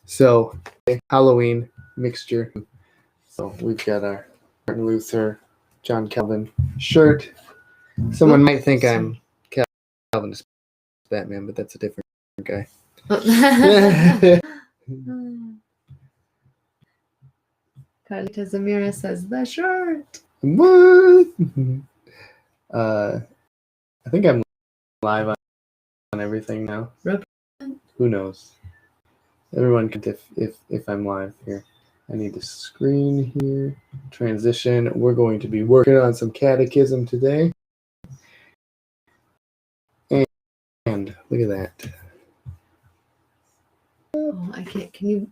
So, Halloween mixture. So we've got our Martin Luther, John Calvin shirt. Someone might think I'm Calvinist Batman, but that's a different guy. Carlita Zamira says the shirt. What? I think I'm live on everything now. Who knows? Everyone can if I'm live here. I need the screen here. Transition. We're going to be working on some catechism today. And look at that. Oh, I can't. Can you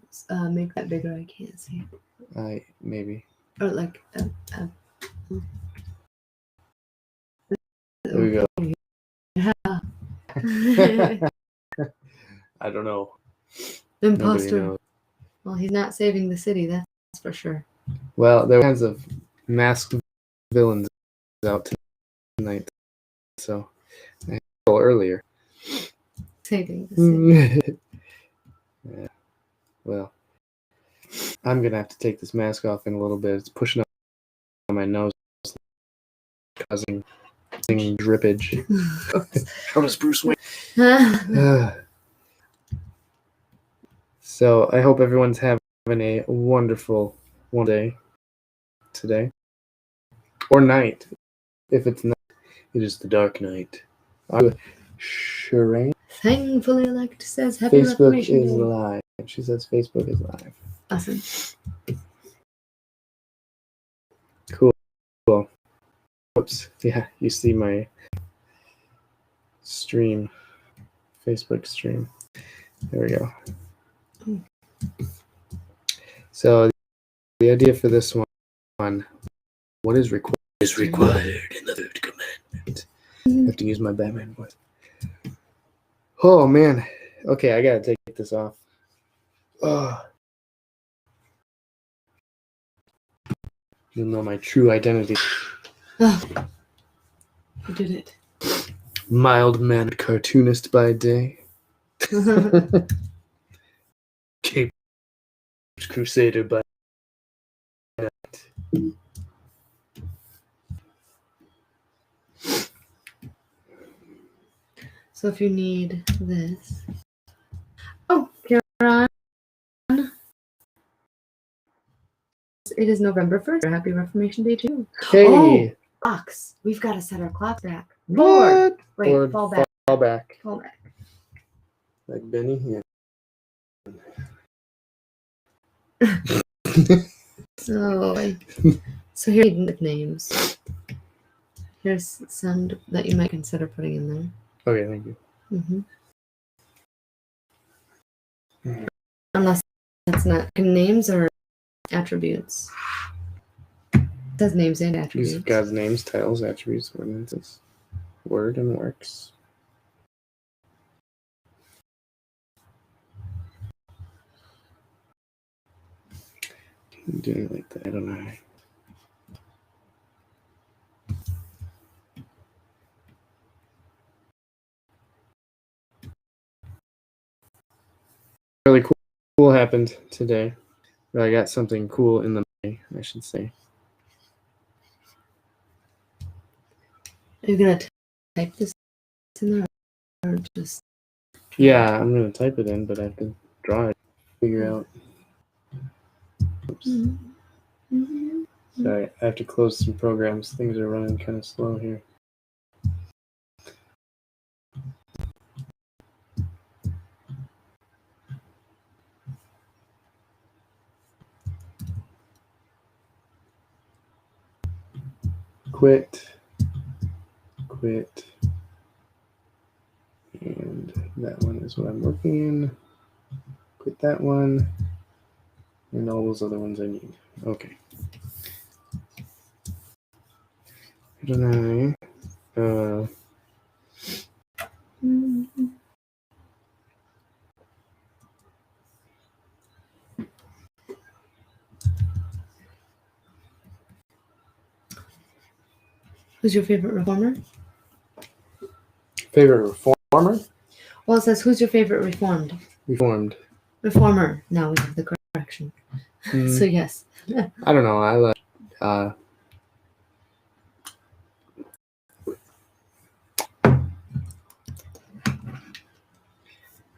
make that bigger? I can't see it. Maybe. Or like. There we go. Yeah. I don't know. Imposter. Well, he's not saving the city, that's for sure. Well, there are kinds of masked villains out tonight, so I had to go earlier. Saving the city. Yeah. Well, I'm gonna have to take this mask off in a little bit. It's pushing up on my nose, causing drippage. How does Bruce Wayne? So I hope everyone's having a wonderful one day today. Or night. If it's not, it is the dark night. Shireen? Thankfully, Elect says Happy Facebook Reformation is Day. live. She says Facebook is live. Awesome. Cool. Oops. Yeah, you see my stream. Facebook stream. There we go. So the idea for this one, what is required in the third commandment. I have to use my Batman voice. Oh man. Okay, I gotta take this off. Oh. You'll know my true identity. Oh, you did it. Mild-mannered cartoonist by day. Caped crusader by night. So if you need this. Oh, Karen. It is November 1st. Happy Reformation Day too. Hey. Oh, Ox. We've got to set our clock back. What? Wait, Or fall back. Fall back. Fall back. Like Benny? Yeah. So here are nicknames. Here's some that you might consider putting in there. Okay, thank you. Unless that's not names or attributes. It says names and attributes. Use of God's names, titles, attributes, ordinances, word, and works. I'm doing it like that. I don't know. Really cool happened today. But I got something cool in the mail, I should say. Are you gonna type this in there or just? Yeah, I'm gonna type it in, but I have to draw it. Figure out. Oops. Sorry, I have to close some programs. Things are running kind of slow here. Quit, and that one is what I'm working in. Quit that one, and all those other ones I need. Okay. Adonai. Who's your favorite reformer? Favorite reformer? Well, it says who's your favorite reformed? Reformed. Reformer. Now we have the correction. So yes. I don't know. I like. I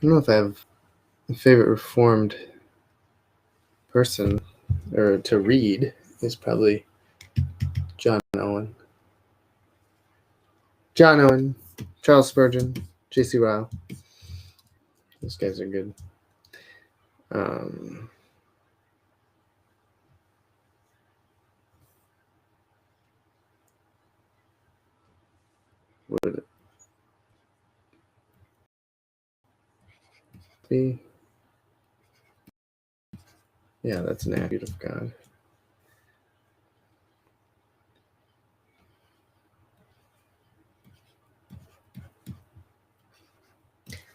don't know if I have a favorite Reformed person or to read. Is probably John Owen. John Owen, Charles Spurgeon, J.C. Ryle. Those guys are good. What would it be? Yeah, that's an attribute of God.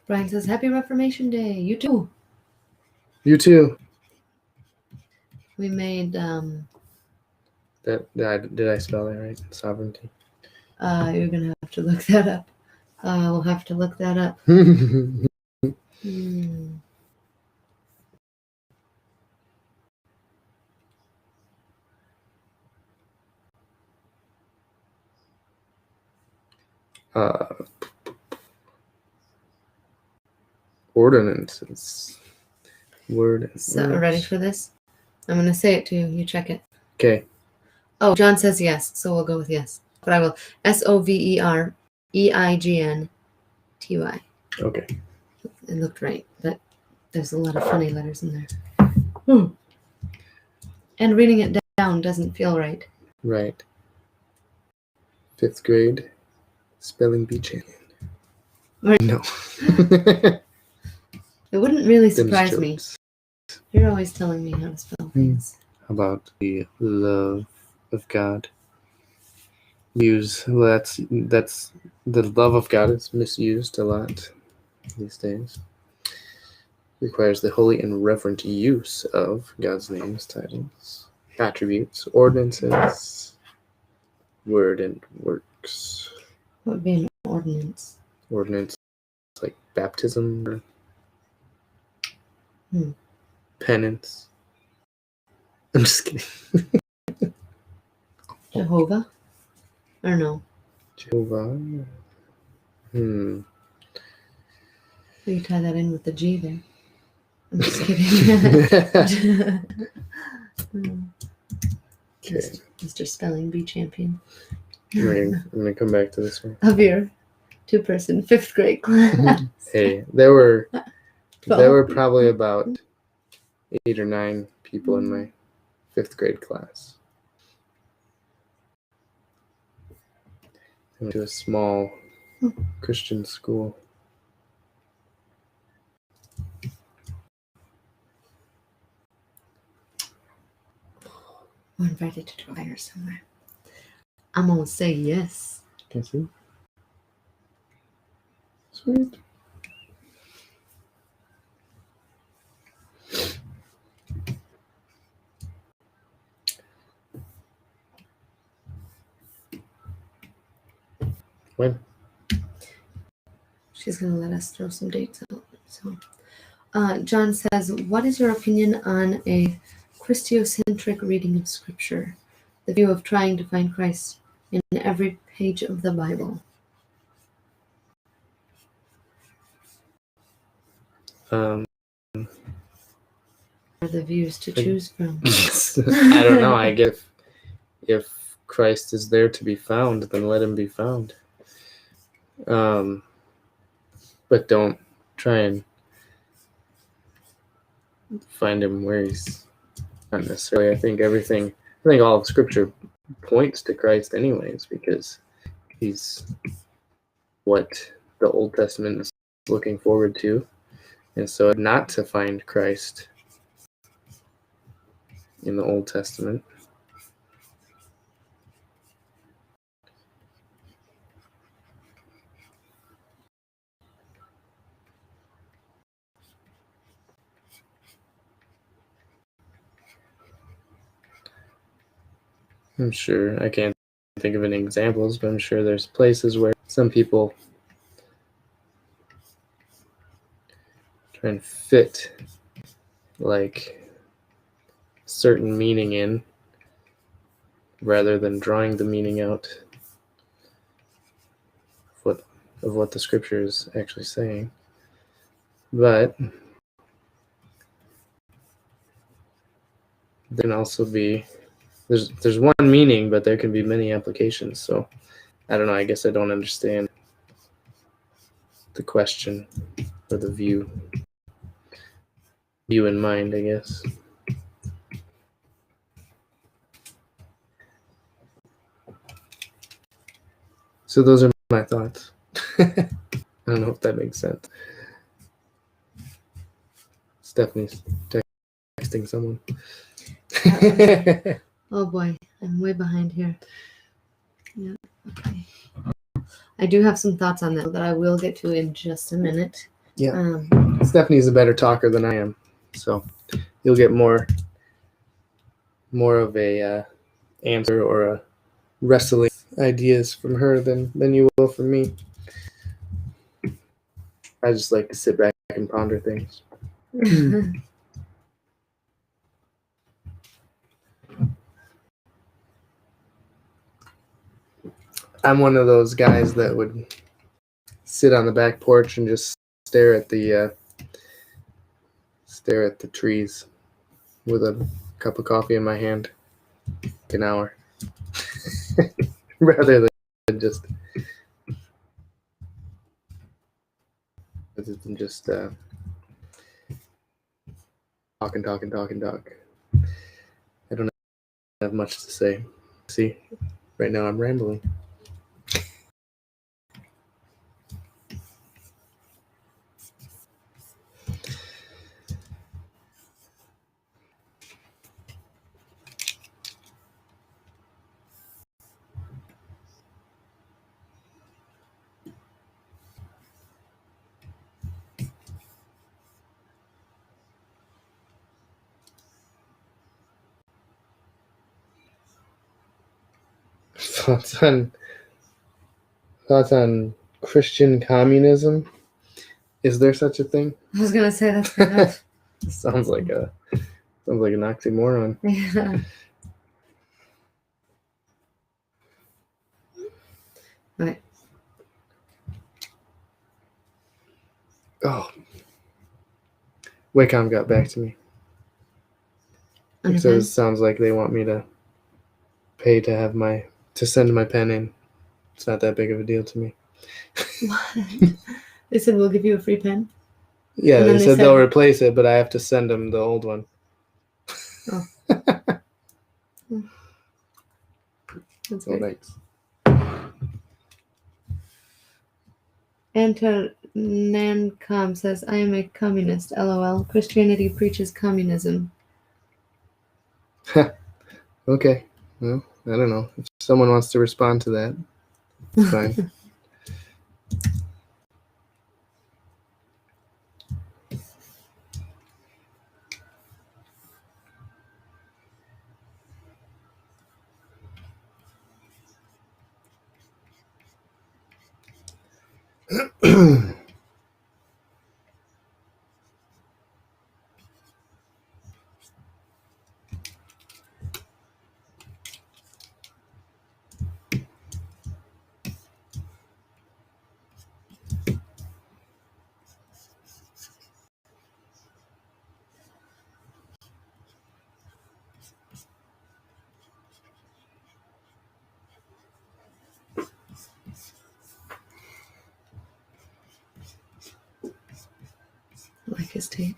Brian says, Happy Reformation Day. You too. You too. We made Did I spell that right? Sovereignty. you're gonna have to look that up. We'll have to look that up. Ordinances. Word. So, ready for this? I'm gonna say it to you. You check it. Okay. Oh, John says yes, so we'll go with yes. But I will. SOVEREIGNTY. Okay. It looked right, but there's a lot of funny letters in there. And reading it down doesn't feel right. Right. 5th grade. Spelling bee champion. Right. No. It wouldn't really surprise Them's me. jokes. You're always telling me how to spell things. How about the love of God? That's the love of God is misused a lot these days. Requires the holy and reverent use of God's names, titles, attributes, ordinances, word, and works. What would be an ordinance? Ordinance like baptism or Hmm. penance. I'm just kidding. Jehovah? Or no? Jehovah. You tie that in with the G there. I'm just kidding. Okay. Mr. Spelling Bee Champion. I'm gonna come back to this one. Of your 2-person 5th grade class. Hey, there were probably about 8 or 9 people in my 5th grade class. I went to a small Christian school. We're invited to a fire somewhere. I'm gonna say yes. Can you see? Sweet. When? She's gonna let us throw some dates out. So, John says, "What is your opinion on a Christocentric reading of Scripture? The view of trying to find Christ in every page of the Bible." Are the views to choose from? I don't know. I guess if Christ is there to be found, then let him be found. But don't try and find him where he's not necessarily. I think all of Scripture points to Christ anyways, because he's what the Old Testament is looking forward to. And so not to find Christ in the Old Testament. I'm sure I can't think of any examples, but I'm sure there's places where some people try and fit like certain meaning in rather than drawing the meaning out of what the scripture is actually saying. But there can also be there's one meaning, but there can be many applications. So I don't know, I guess I don't understand the question or the view in mind, I guess. So those are my thoughts. I don't know if that makes sense. Stephanie's texting someone. Oh boy, I'm way behind here. Yeah, okay. I do have some thoughts on that I will get to in just a minute. Yeah. Stephanie's a better talker than I am, so you'll get more of a answer or a wrestling ideas from her than you will from me. I just like to sit back and ponder things. I'm one of those guys that would sit on the back porch and just stare at the trees with a cup of coffee in my hand an hour rather than just talk. I don't have much to say. See, right now I'm rambling. Thoughts on Christian communism? Is there such a thing? I was gonna say that's kind of sounds like an oxymoron. Yeah. Right. Oh, Wacom got back to me. It says sounds like they want me to pay to send my pen in. It's not that big of a deal to me. What? They said we'll give you a free pen? Yeah, they said they'll replace it, but I have to send them the old one. Oh. That's Oh, good. thanks. Antonancom says, I am a communist, LOL. Christianity preaches communism. Okay. Well, I don't know. If someone wants to respond to that, it's fine. Like his tape.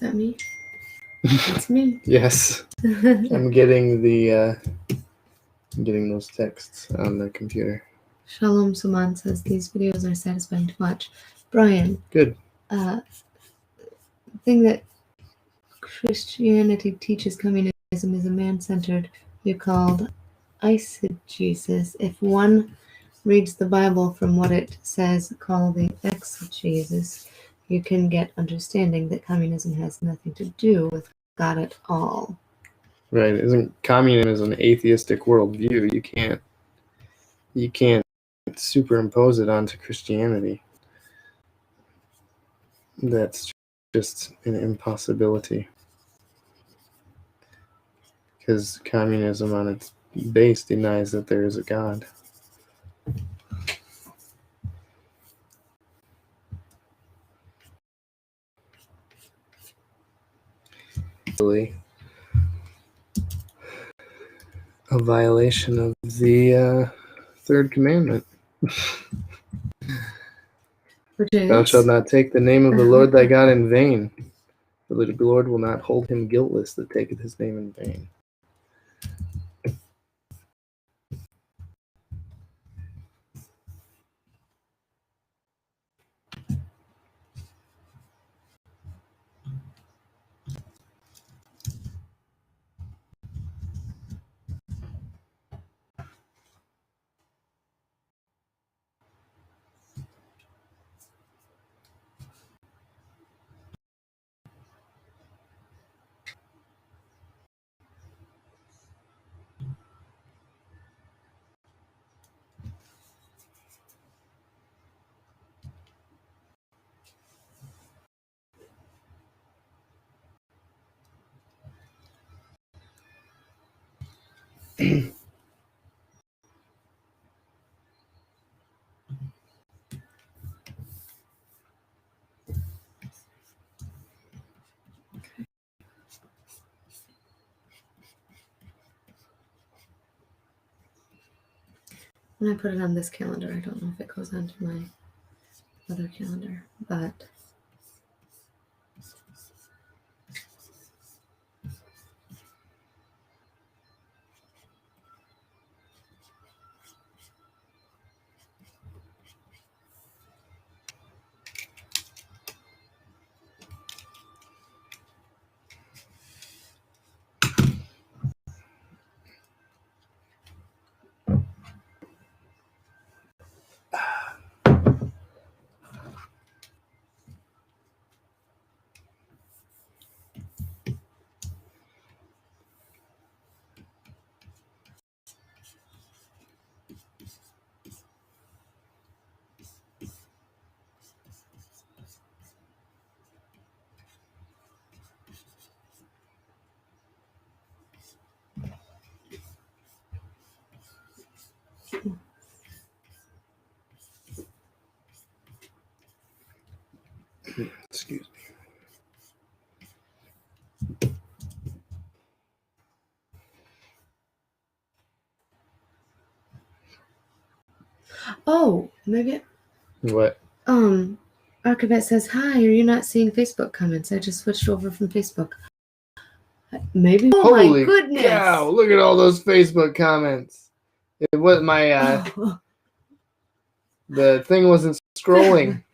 that me? That's me. Yes. I'm getting those texts on the computer. Shalom Suman says these videos are satisfying to watch. Brian. Good. The thing that Christianity teaches communism is a man-centered view called eisegesis. If one reads the Bible from what it says called the exegesis, you can get understanding that communism has nothing to do with God at all. Right. Isn't communism an atheistic worldview? You can't superimpose it onto Christianity. That's just an impossibility. Because communism on its base denies that there is a God. Really a violation of the third commandment. Thou shalt not take the name of the Lord thy God in vain, for the Lord will not hold him guiltless that taketh his name in vain. When I put it on this calendar, I don't know if it goes onto my other calendar, but Excuse me. oh, maybe What? Archibald says, hi, are you not seeing Facebook comments? I just switched over from Facebook. Maybe. Oh Holy my goodness! cow! Look at all those Facebook comments. It was my the thing wasn't scrolling.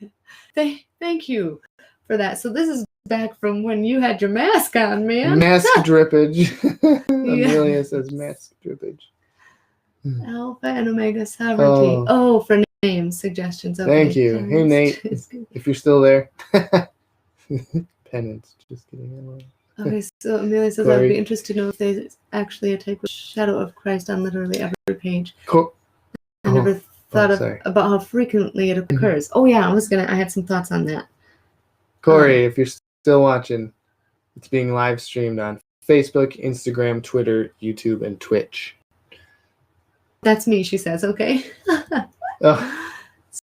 Thank you for that. So this is back from when you had your mask on, man. Mask drippage. Amelia says mask drippage. Alpha and Omega sovereignty. Oh, for name suggestions. Okay. Thank you. Hey, Nate. If you're still there. Penance. Just kidding. Okay, so Amelia says, I would be interested to know if there's actually a type of shadow of Christ on literally every page. I never thought about how frequently it occurs. Oh yeah, I had some thoughts on that. Corey, if you're still watching, it's being live streamed on Facebook, Instagram, Twitter, YouTube, and Twitch. That's me, she says, okay. Oh.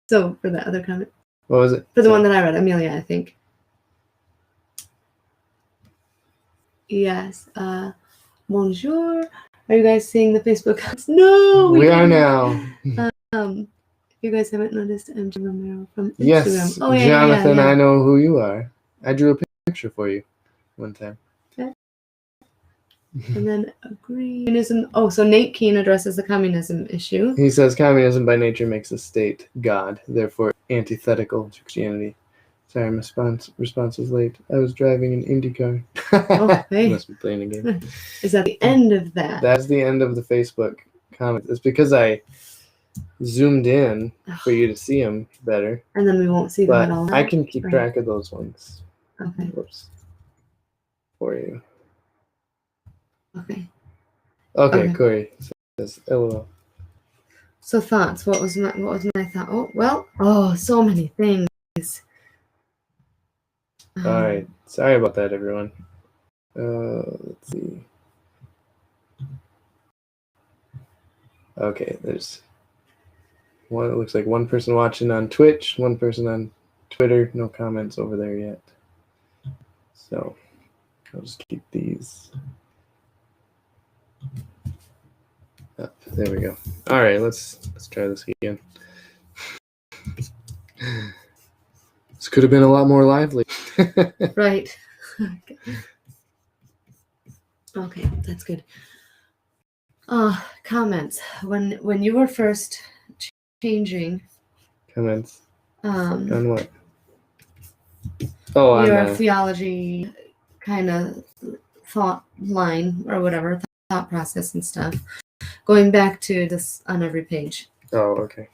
So for the other comment. What was it? For the one that I read, Amelia, I think. Yes. Bonjour. Are you guys seeing the Facebook comments? No, we are now. If you guys haven't noticed, I'm Jim Romero from Instagram. Yes, oh, yeah, Jonathan, yeah. I know who you are. I drew a picture for you. one time. And then communism. Oh, so Nate Keene addresses the communism issue. He says communism by nature makes the state God, therefore antithetical to Christianity. Sorry, my response was late. I was driving an IndyCar. Oh, hey. Must be playing a game. Is that the end of that? That's the end of the Facebook comments. It's because I zoomed in for you to see them better. And then we won't see them But at all. I can keep track of those ones. Okay. Whoops. For you. Okay. Okay. Corey says LOL. So thoughts. What was my thought? Oh well. So many things. All right. Sorry about that, everyone. Let's see. Okay, there's one. It looks like one person watching on Twitch, one person on Twitter. No comments over there yet. So I'll just keep these up. There we go. All right, let's try this again. This could have been a lot more lively. Right. Okay, that's good. Comments. When you were first changing. Comments. On what? Oh, your on theology kind of thought line or whatever, thought process and stuff. Going back to this on every page. Oh, okay.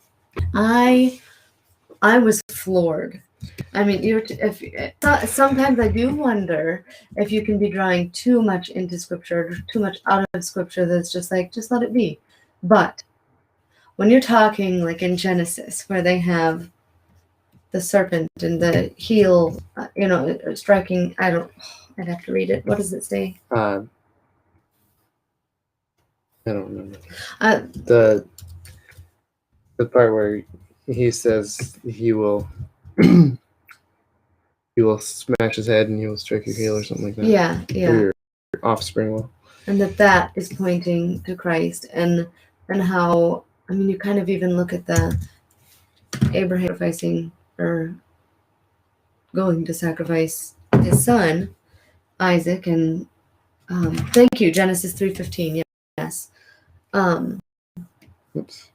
I was floored. I mean, sometimes I do wonder if you can be drawing too much into Scripture, too much out of Scripture. That's just like, just let it be. But when you're talking like in Genesis, where they have the serpent and the heel, striking. I'd have to read it. What does it say? I don't remember. The part where he says he will smash his head and he will strike your heel or something like that. Yeah. Or your offspring will. And that is pointing to Christ and how, I mean, you kind of even look at the Abraham sacrificing or going to sacrifice his son, Isaac, and thank you, Genesis 3:15. Yes. Oops.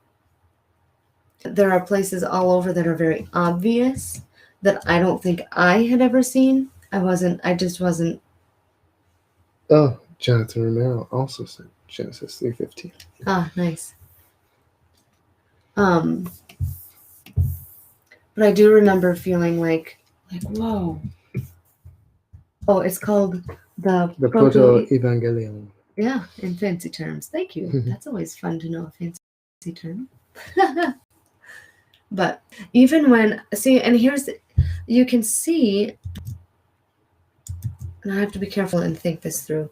There are places all over that are very obvious that I don't think I had ever seen. I just wasn't. Oh, Jonathan Romero also said Genesis 3:15. Ah, nice. But I do remember feeling like whoa. Oh, it's called the Proto-Evangelium. Yeah, in fancy terms. Thank you. That's always fun to know a fancy term. But even when, you can see, and I have to be careful and think this through,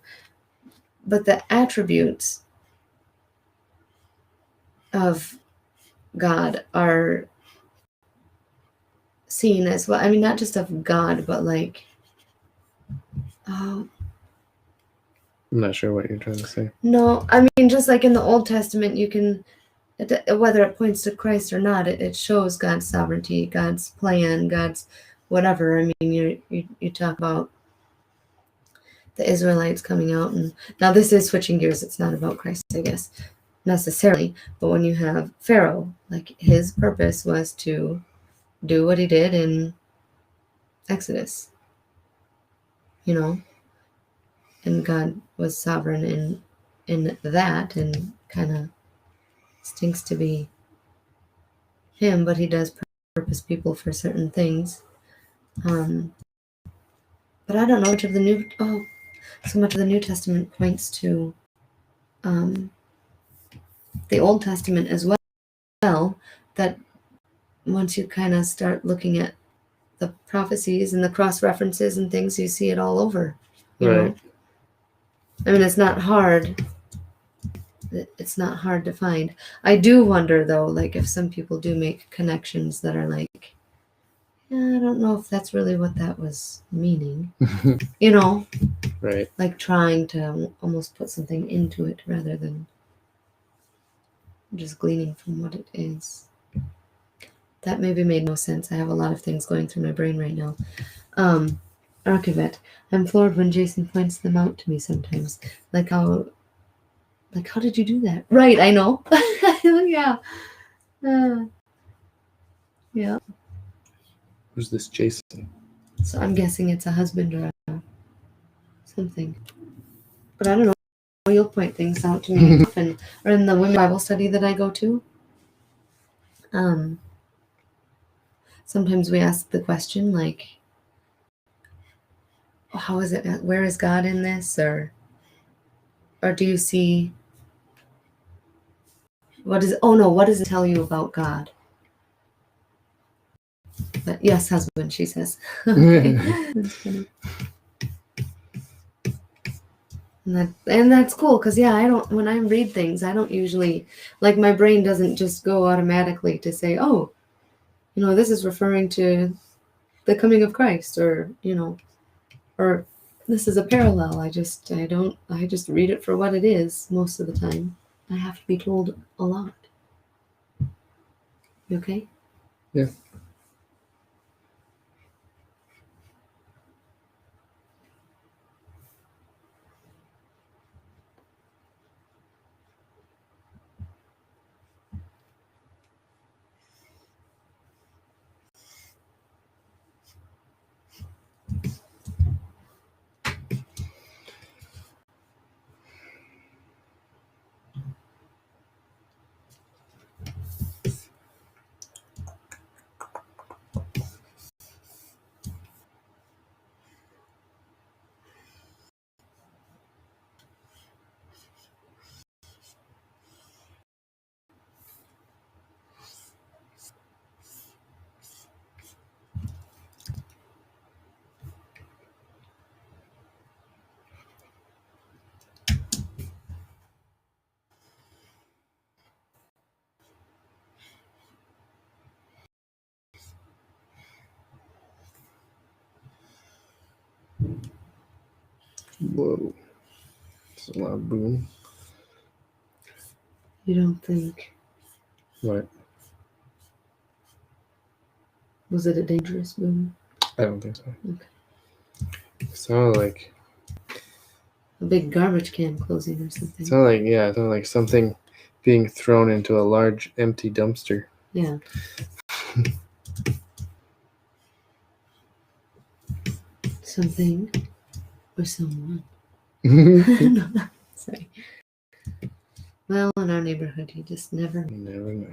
but the attributes of God are seen as well. I mean, not just of God, but like, I'm not sure what you're trying to say. No, I mean, just like in the Old Testament, you can, whether it points to Christ or not, it shows God's sovereignty, God's plan, God's whatever. I mean, you talk about the Israelites coming out, and now this is switching gears. It's not about Christ, I guess, necessarily. But when you have Pharaoh, like his purpose was to do what he did in Exodus, and God was sovereign in that, and kind of stinks to be him, but he does purpose people for certain things. But I don't know much of so much of the New Testament points to the Old Testament as well, that once you kind of start looking at the prophecies and the cross references and things, you see it all over. You know? I mean, it's not hard. It's not hard to find. I do wonder, though, like if some people do make connections that are like, I don't know if that's really what that was meaning. Right. Like trying to almost put something into it rather than just gleaning from what it is. That maybe made no sense. I have a lot of things going through my brain right now. Archivet. I'm floored when Jason points them out to me sometimes. Like how did you do that? Right, I know. Yeah. Yeah. Who's this Jason? So I'm guessing it's a husband or something. But I don't know. You'll point things out to me often. Or in the women's Bible study that I go to. Sometimes we ask the question like, how is it? Where is God in this? Or do you see? What does it tell you about God? But yes, husband, she says. Okay. That's funny. And that's cool because when I read things, I don't usually, like, my brain doesn't just go automatically to say, oh, this is referring to the coming of Christ, or or this is a parallel. I just read it for what it is most of the time. I have to be told a lot. You okay? Yeah. Whoa. It's a loud boom. You don't think? What? Was it a dangerous boom? I don't think so. Okay. It sounded like A big garbage can closing or something. it sounded like something being thrown into a large empty dumpster. Yeah. Something or someone. No, sorry. Well, in our neighborhood, you just never know. Never know.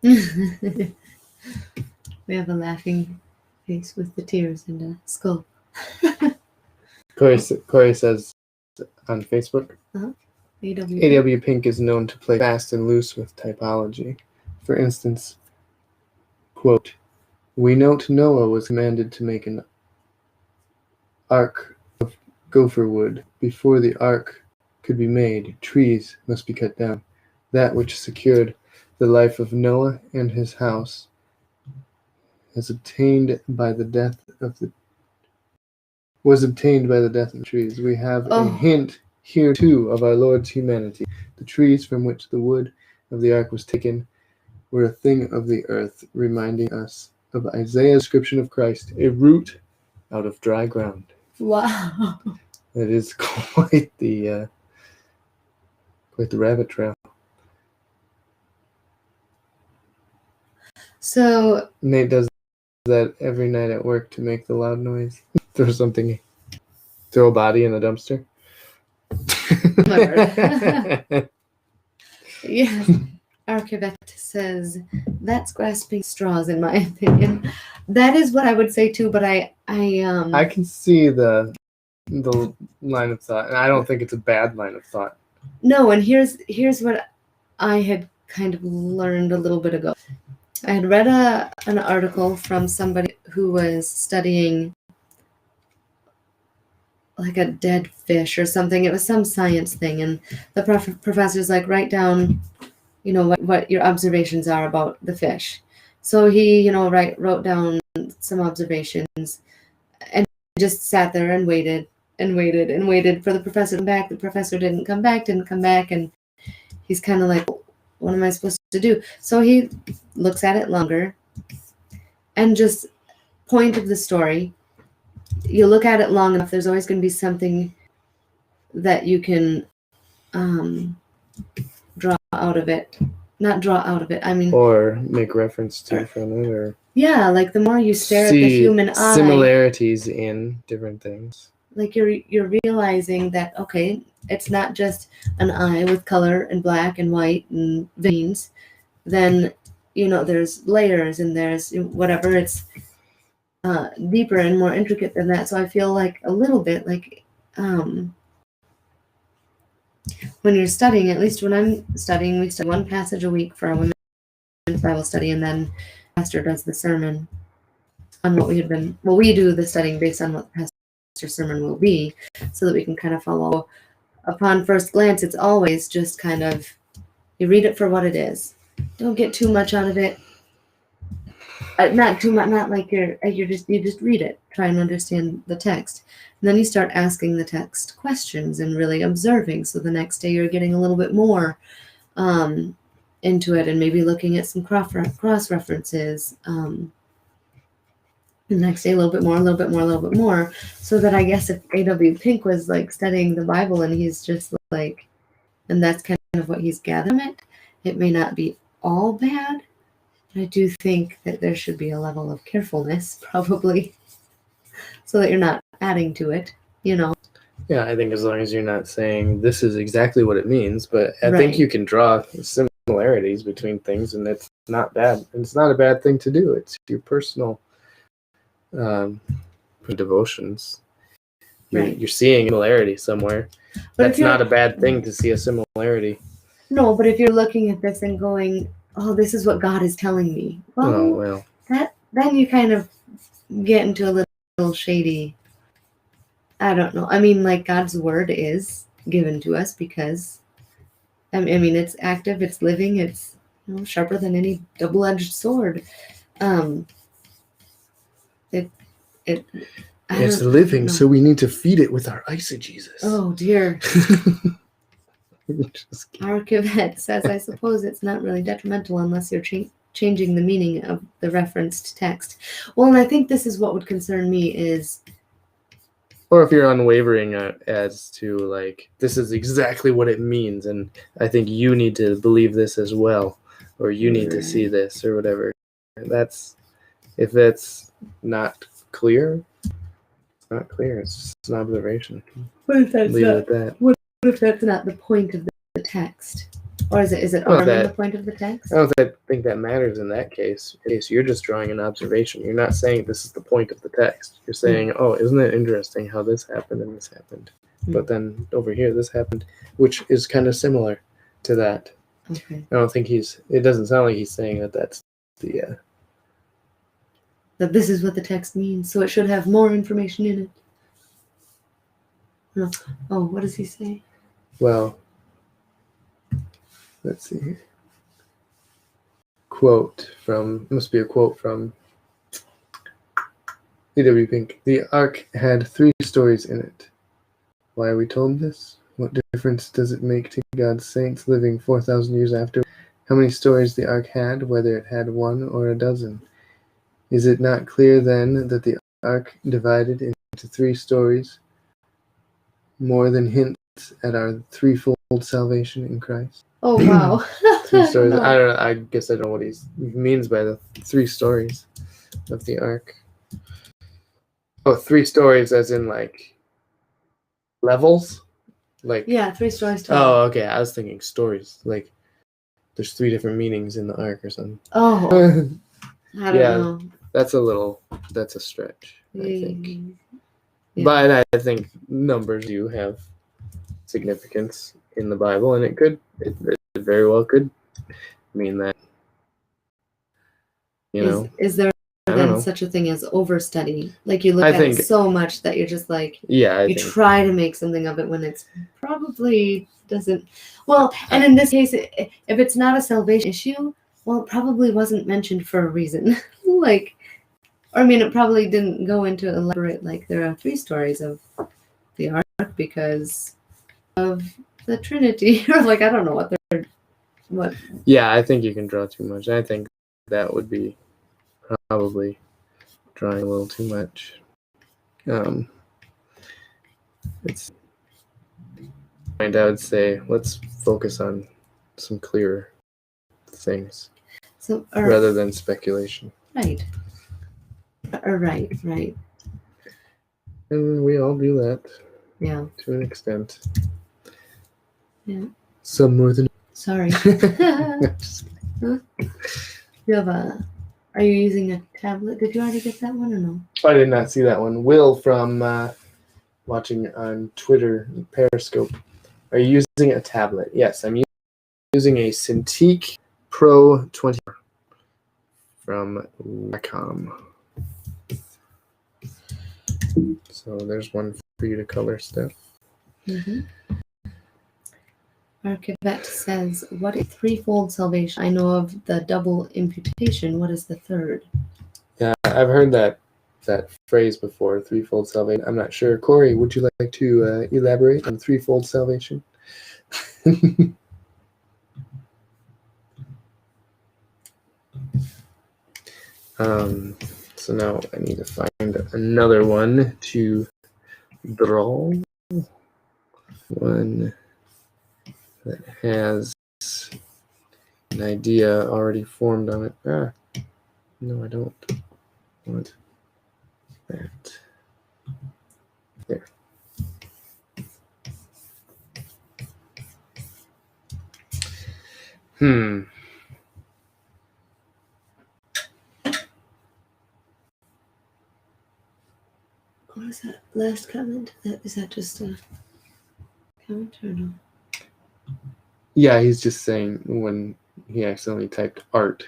We have a laughing face with the tears and a skull. Corey says on Facebook, AW. AW Pink is known to play fast and loose with typology. For instance, quote, we note Noah was commanded to make an ark of gopher wood. Before the ark could be made, trees must be cut down. That which secured the life of Noah and his house was obtained by the death of the trees. We have a hint here too of our Lord's humanity. The trees from which the wood of the ark was taken were a thing of the earth, reminding us of Isaiah's description of Christ, a root out of dry ground. Wow. It is quite the rabbit trail. So Nate does that every night at work to make the loud noise. Throw a body in the dumpster. Yes. Archivect says that's grasping straws, in my opinion. That is what I would say too, but I can see the line of thought, and I don't think it's a bad line of thought. No, and here's what I had kind of learned a little bit ago. I had read an article from somebody who was studying like a dead fish or something. It was some science thing, and the professor's like, write down, what your observations are about the fish. So he, wrote down some observations, and just sat there and waited and waited and waited for the professor to come back. The professor didn't come back, and he's kind of like, what am I supposed to do? So he looks at it longer, and just point of the story, you look at it long enough, there's always going to be something that you can draw out of it. Not draw out of it, I mean... Or make reference to from it, or... Yeah, like the more you stare at the human eye... similarities in different things. Like you're realizing that, okay, it's not just an eye with color and black and white and veins. Then, there's layers and there's whatever. It's deeper and more intricate than that. So I feel like a little bit like when you're studying, at least when I'm studying, we study one passage a week for our women's Bible study, and then the pastor does the sermon on what we had been... Well, we do the studying based on what the pastor's sermon will be, so that we can kind of follow. Upon first glance, it's always just kind of, you read it for what it is. Don't get too much out of it. Not too much, not like you just read it, try and understand the text. And then you start asking the text questions and really observing. So the next day you're getting a little bit more into it, and maybe looking at some cross references. The next day a little bit more. So that I guess if A.W. Pink was like studying the Bible and he's just like, and that's kind of what he's gathering it may not be all bad. I do think that there should be a level of carefulness, probably, so that you're not adding to it, Yeah, I think as long as you're not saying this is exactly what it means, but I Right. think you can draw similarities between things, and it's not bad. And it's not a bad thing to do. It's your personal devotions. You're seeing a similarity somewhere. But That's not a bad thing to see a similarity. No, but if you're looking at this and going, oh, this is what God is telling me. Well, then you kind of get into a little shady. I don't know. I mean, like, God's word is given to us because, I mean, it's active, it's living, it's sharper than any double-edged sword. It's living, so we need to feed it with our eisegesis. Oh, dear. Archivet says, I suppose it's not really detrimental unless you're changing the meaning of the referenced text. Well, and I think this is what would concern me is... Or if you're unwavering as to, like, this is exactly what it means, and I think you need to believe this as well, or you need to see this, or whatever. If that's not clear, it's not clear. It's just an observation. What if that's Leave it at that. What if that's not the point of the text? Or is it the point of the text? I don't think that matters in that case. You're just drawing an observation. You're not saying this is the point of the text. You're saying, oh, isn't it interesting how this happened and this happened? But then over here, this happened, which is kind of similar to that. Okay. I don't think it doesn't sound like he's saying that that's the... That this is what the text means, so it should have more information in it. No. Oh, what does he say? Well, let's see here. Must be a quote from A.W. Pink. The Ark had 3 stories in it. Why are we told this? What difference does it make to God's saints living 4,000 years after? How many stories the Ark had, whether it had 1 or a dozen? Is it not clear then that the Ark divided into 3 stories more than hints at our threefold salvation in Christ? Oh, wow. 3 stories. No. I don't know. I guess I don't know what he means by the 3 stories of the Ark. Oh, 3 stories as in like levels? Like, yeah, 3 stories total. oh, okay. I was thinking stories. Like there's 3 different meanings in the Ark or something. Oh, I don't know. That's a stretch, I think. Yeah. But I think numbers do have significance in the Bible, and it very well could mean that. Is there then such a thing as overstudy? Like you look at it so much that you're just like, you try to make something of it when it's probably doesn't. Well, and in this case, if it's not a salvation issue, well, it probably wasn't mentioned for a reason. Like, Or I mean, it probably didn't go into elaborate, like there are 3 stories of the ark because of the Trinity, or like I don't know what. Yeah, I think you can draw too much. I think that would be probably drawing a little too much. It's. I would say let's focus on some clearer things So rather than speculation. right, right. And we all do that. Yeah. To an extent. Yeah. Some more than. Sorry. You have a. Are you using a tablet? Did you already get that one or no? I did not see that one. Will from watching on Twitter, Periscope. Are you using a tablet? Yes, I'm using a Cintiq Pro 20 from Wacom. So there's one for you to color stuff. Mm-hmm. Archivet says, what is threefold salvation? I know of the double imputation. What is the third? Yeah, I've heard that phrase before, threefold salvation. I'm not sure. Corey, would you like to elaborate on threefold salvation? So now I need to find another one to draw. One that has an idea already formed on it. No, I don't want that. There. What is that last comment? Is that just a comment or no? Yeah, he's just saying when he accidentally typed art,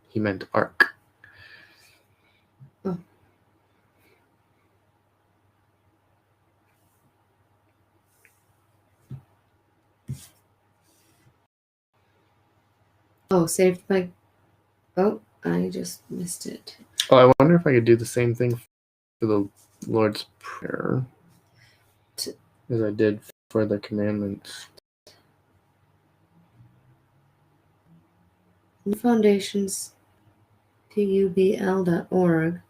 he meant arc. Oh. Oh, saved by. Oh, I just missed it. Oh, I wonder if I could do the same thing for the Lord's Prayer as I did for the commandments. Foundations, publ.org.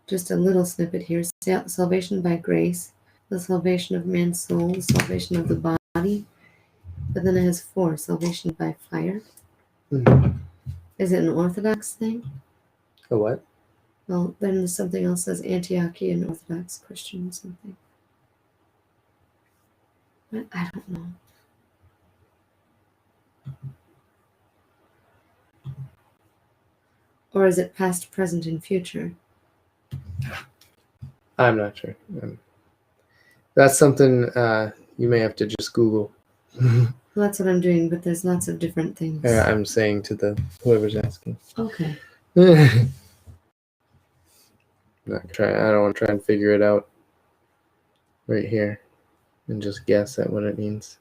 Just a little snippet here. Salvation by grace, the salvation of man's soul, the salvation of the body. But then it has 4. Salvation by fire. Mm-hmm. Is it an Orthodox thing? A what? Well, then there's something else says Antiochian Orthodox Christian something. But I don't know. Or is it past, present, and future? I'm not sure. That's something you may have to just Google. Well, that's what I'm doing, but there's lots of different things. I'm saying to the whoever's asking. Okay. I don't want to try and figure it out right here and just guess at what it means.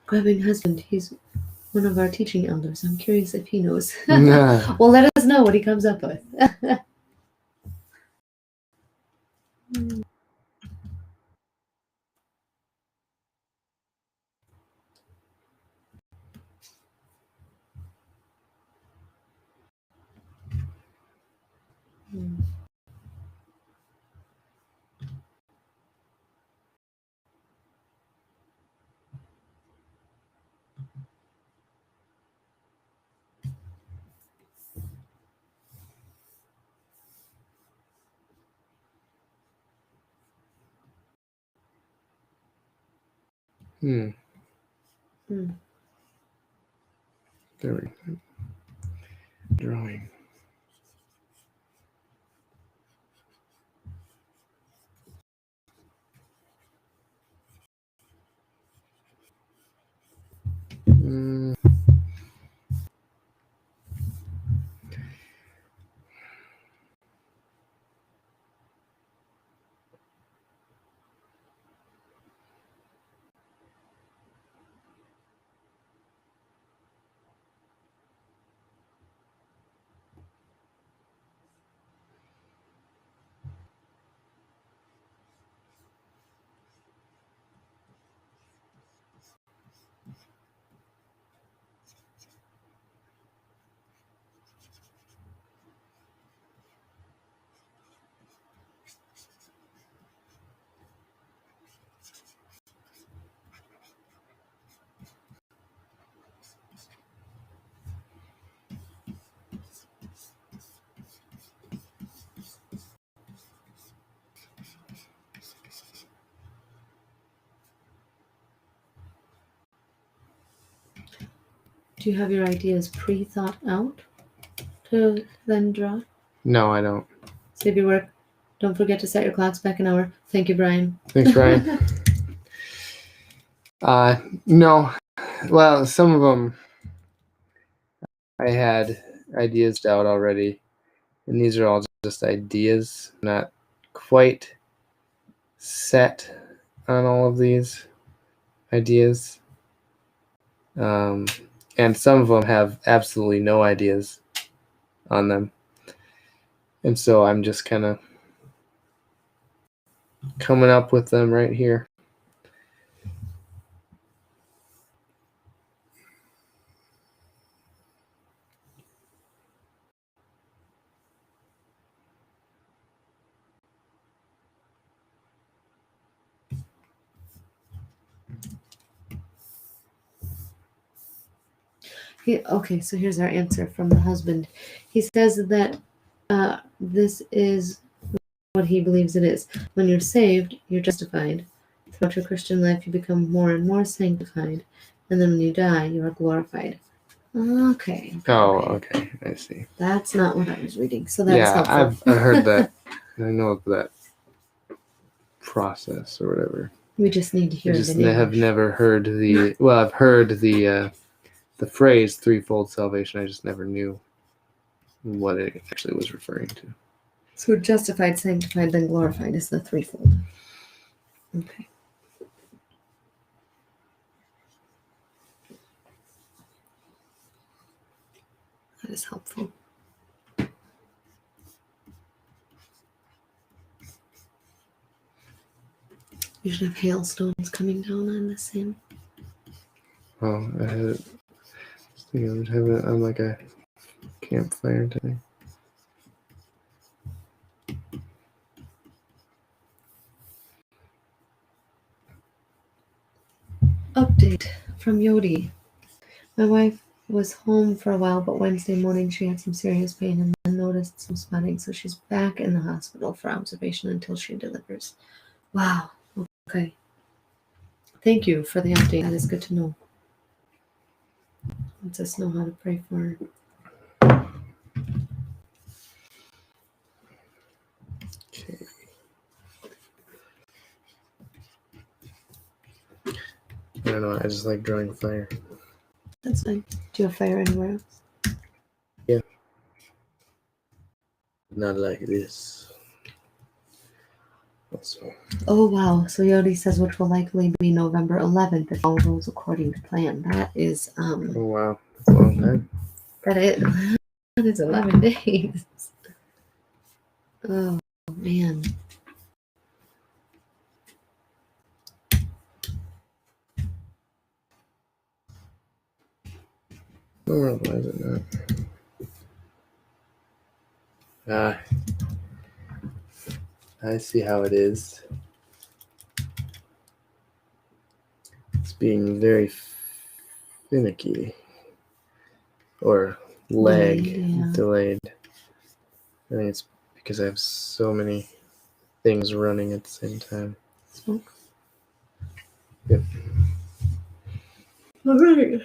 Grabbing husband, he's one of our teaching elders. I'm curious if he knows. Nah. Well, let us know what he comes up with. There Hmm. we go. Drawing. Mm. Do you have your ideas pre-thought out to then draw? No, I don't. Save your work. Don't forget to set your clocks back an hour. Thank you, Brian. Thanks, Brian. No. Well, some of them I had ideas out already, and these are all just ideas, not quite set on all of these ideas. And some of them have absolutely no ideas on them. And so I'm just kind of coming up with them right here. Okay, so here's our answer from the husband. He says that this is what he believes it is. When you're saved, you're justified. Throughout your Christian life, you become more and more sanctified. And then when you die, you are glorified. Okay. Oh, okay. I see. That's not what I was reading, so that's helpful. I've heard that. I know of that process or whatever. We just need to hear I it just in have English. never heard the. Well, I've heard the phrase threefold salvation. I just never knew what it actually was referring to. So justified, sanctified, then glorified is the threefold. Okay. That is helpful. You should have hailstones coming down on the same. Oh, I had it. I would have it on like a campfire today. Update from Yodi. My wife was home for a while, but Wednesday morning she had some serious pain and then noticed some spotting, so she's back in the hospital for observation until she delivers. Wow. Okay. Thank you for the update. That is good to know. Lets us know how to pray for her. Okay. I don't know. I just like drawing fire. That's fine. Do you have fire anywhere else? Yeah. Not like this. Also. Oh, wow. So Yodi says which will likely be November 11th if all goes according to plan. That is, Oh, wow. That's a long time. that is 11 days. Oh, man. Oh, why is it not? I see how it is. It's being very finicky. Or delayed. I think it's because I have so many things running at the same time. Smoke. Yep. All right.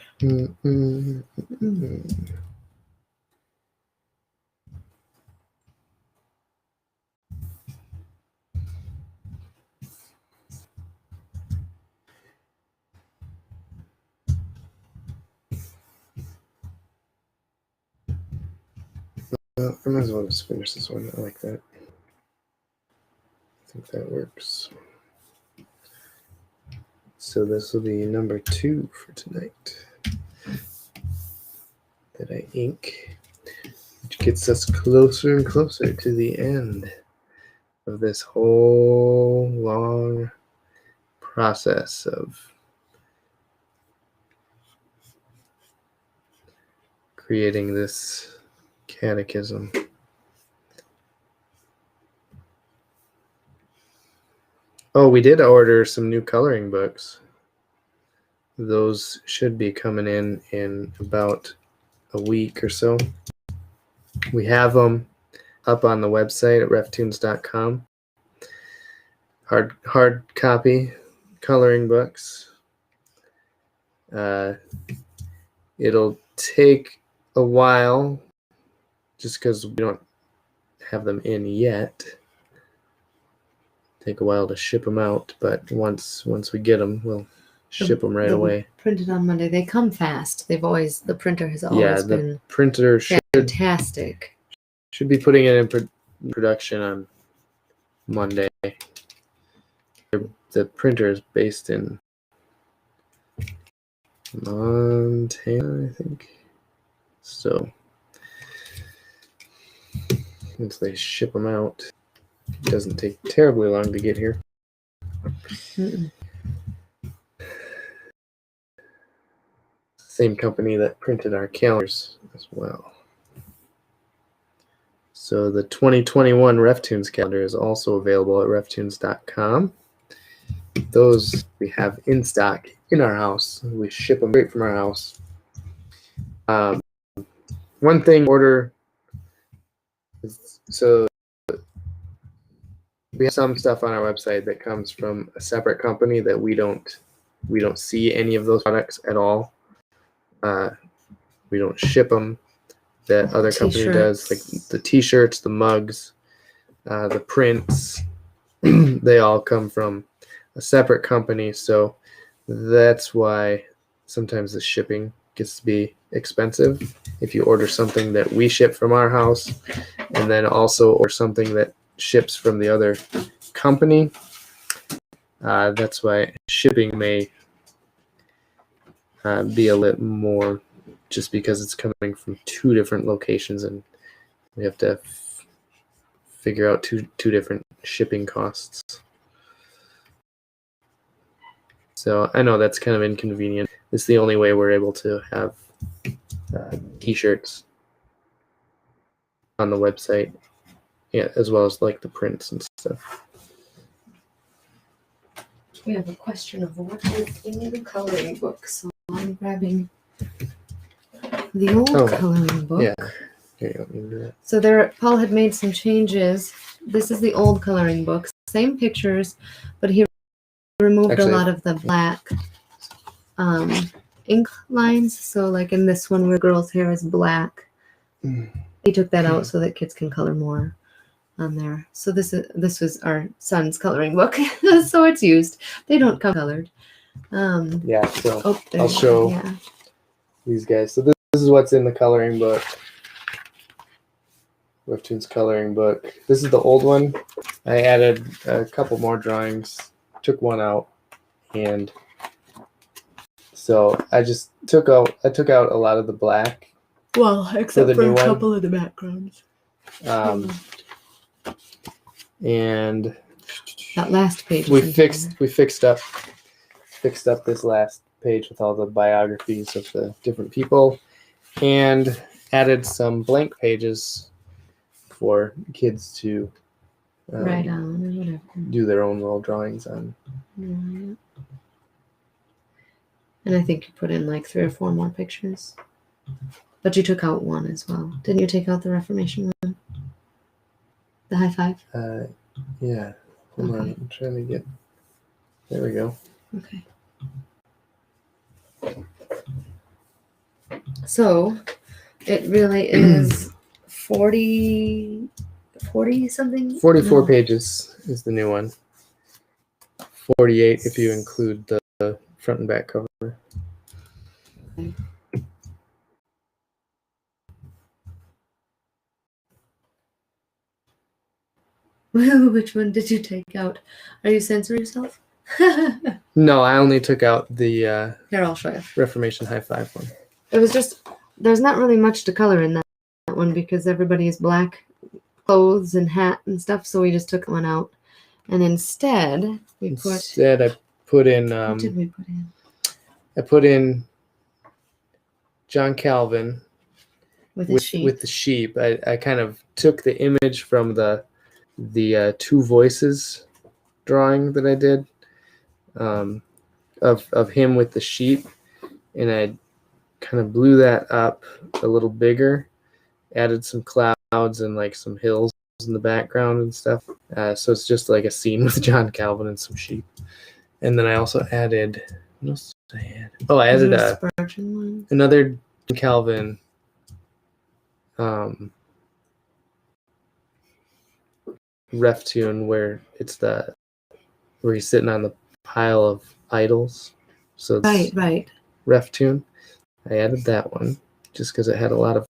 Well, I might as well just finish this one. I like that. I think that works. So this will be number 2 for tonight that I ink, which gets us closer and closer to the end of this whole long process of creating this catechism. Oh, we did order some new coloring books. Those should be coming in about a week or so. We have them up on the website at reftunes.com. Hard copy coloring books. It'll take a while just because we don't have them in yet. Take a while to ship them out, but once we get them, we'll ship them right away. Printed on Monday. They come fast. The printer has always been the printer fantastic. Should be putting it in production on Monday. The printer is based in Montana, I think. So once they ship them out, it doesn't take terribly long to get here. Same company that printed our calendars as well. So the 2021 RefTunes calendar is also available at reftunes.com. Those we have in stock in our house. We ship them straight from our house. One thing order is, so we have some stuff on our website that comes from a separate company that we don't see any of those products at all. We don't ship them. That other company does, like the t-shirts, the mugs, the prints. They all come from a separate company, so that's why sometimes the shipping gets to be expensive. If you order something that we ship from our house and then also order something that ships from the other company, that's why shipping may be a little more, just because it's coming from 2 different locations and we have to figure out two different shipping costs. So I know that's kind of inconvenient. It's the only way we're able to have t-shirts on the website, yeah, as well as like the prints and stuff. We have a question of what is in the coloring book, so I'm grabbing the old coloring book. Yeah. Here, you want me to do that? So Paul had made some changes. This is the old coloring book. Same pictures, but he removed a lot of the black ink lines. So like in this one where girls' hair is black, he took that out so that kids can color more on there. So this was our son's coloring book. So it's used. They don't come colored. Yeah, so I'll show these guys. So this is what's in the coloring book. Reftunes coloring book. This is the old one. I added a couple more drawings, took one out, and so I just took out a lot of the black. Well, except for a couple of the backgrounds. And that last page. We fixed up this last page with all the biographies of the different people, and added some blank pages for kids to write on or whatever. Do their own little drawings on. Yeah. And I think you put in like 3 or 4 more pictures. But you took out one as well. Didn't you take out the Reformation one? The high five? Yeah. Hold on. I'm trying to get... There we go. Okay. So it really is 40 something? 44 No. pages is the new one. 48 if you include the front and back cover. Which one did you take out? Are you censoring yourself? No, I only took out the Here, I'll show you. Reformation High Five one. It was just, there's not really much to color in that one because everybody is black clothes and hat and stuff, so we just took one out. And instead, I put in... what did we put in? I put in John Calvin With the sheep. I kind of took the image from the two voices drawing that I did of him with the sheep, and I kind of blew that up a little bigger, added some clouds and like some hills in the background and stuff. So it's just like a scene with John Calvin and some sheep. And then I also added, what else did I add? Oh, I added another Calvin ref tune where he's sitting on the pile of idols. So it's right. Ref tune. I added that one just because it had a lot of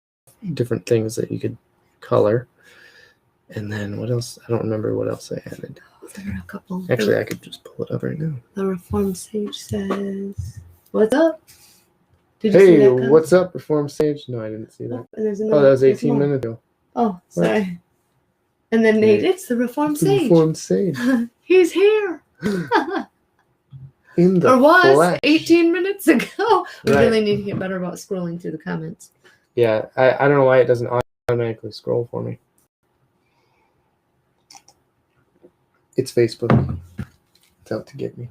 different things that you could color. And then what else? I don't remember what else I added. There are a couple. Actually, I could just pull it up right now. The Reformed Sage says, "What's up?" Did you see that comment? What's up, Reformed Sage? No, I didn't see that. Oh, and there's that was 18 minutes ago. Oh, sorry. And then Nate, it's the Reformed Sage. Reformed Sage. He's here. In the or was flesh. 18 minutes ago. We Right. really need to get better about scrolling through the comments. Yeah, I don't know why it doesn't automatically scroll for me. It's Facebook. It's out to get me.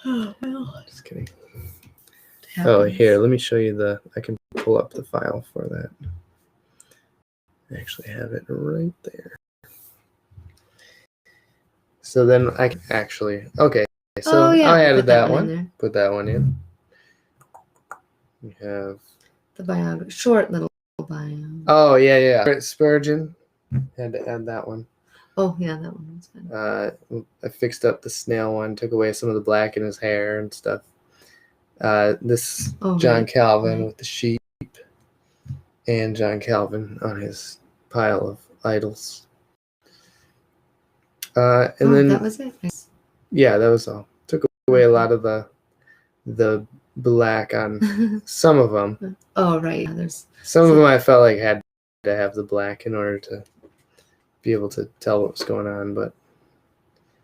Oh, well. Just kidding. Oh, here, let me show you I can pull up the file for that. I actually have it right there. So then I can actually, okay. So I added that one. Put that one in. We have the biography, short little bio. Oh, yeah. Spurgeon. Had to add that one. Oh, yeah, that one was good. I fixed up the snail one, took away some of the black in his hair and stuff. John Calvin with the sheep, and John Calvin on his pile of idols. And then that was it. Yeah, that was all. Took away a lot of the black on some of them. Oh, right. Yeah, some of them I felt like had to have the black in order to be able to tell what was going on. But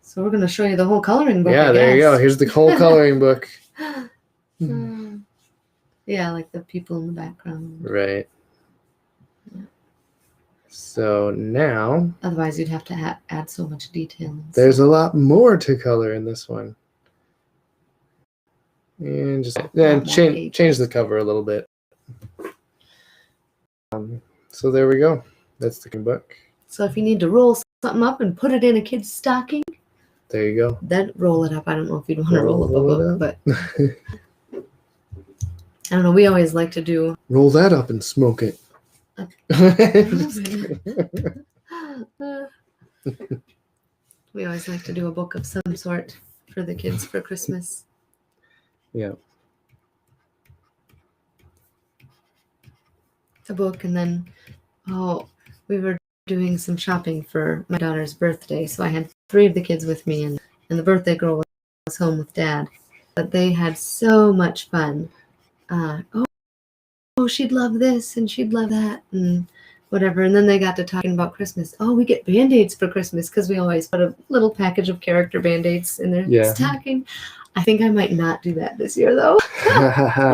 so we're going to show you the whole coloring book. Yeah, there you go. Here's the whole coloring book. Yeah, like the people in the background. Right. Yeah. So now... Otherwise, you'd have to add so much detail. There's a lot more to color in this one. And just change the cover a little bit. So there we go. That's the book. So if you need to roll something up and put it in a kid's stocking, there you go. Then roll it up. I don't know if you'd want to roll up a book, but I don't know. We always like to do... Roll that up and smoke it. We always like to do a book of some sort for the kids for Christmas. Yeah. A book, and then, we were doing some shopping for my daughter's birthday, so I had 3 of the kids with me, and the birthday girl was home with Dad. But they had so much fun. She'd love this, and she'd love that, and whatever. And then they got to talking about Christmas. Oh, we get Band-Aids for Christmas, because we always put a little package of character Band-Aids in their stocking. I think I might not do that this year, though.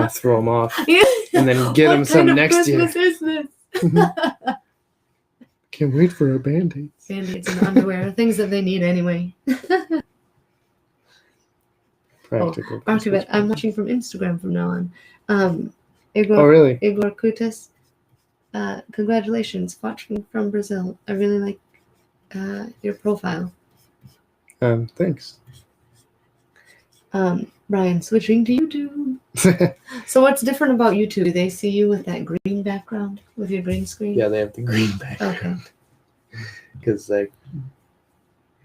Throw them off. And then get them some next year. What kind of Christmas is this? Can't wait for our Band-Aids. Band-Aids and underwear, things that they need anyway. Practical. I'm watching from Instagram from now on. Igor, really? Igor Kutas. Congratulations, watching from Brazil. I really like your profile. Thanks. Brian switching to YouTube. So what's different about YouTube? Do they see you with that green background, with your green screen? Yeah, they have the green background. Okay. Because like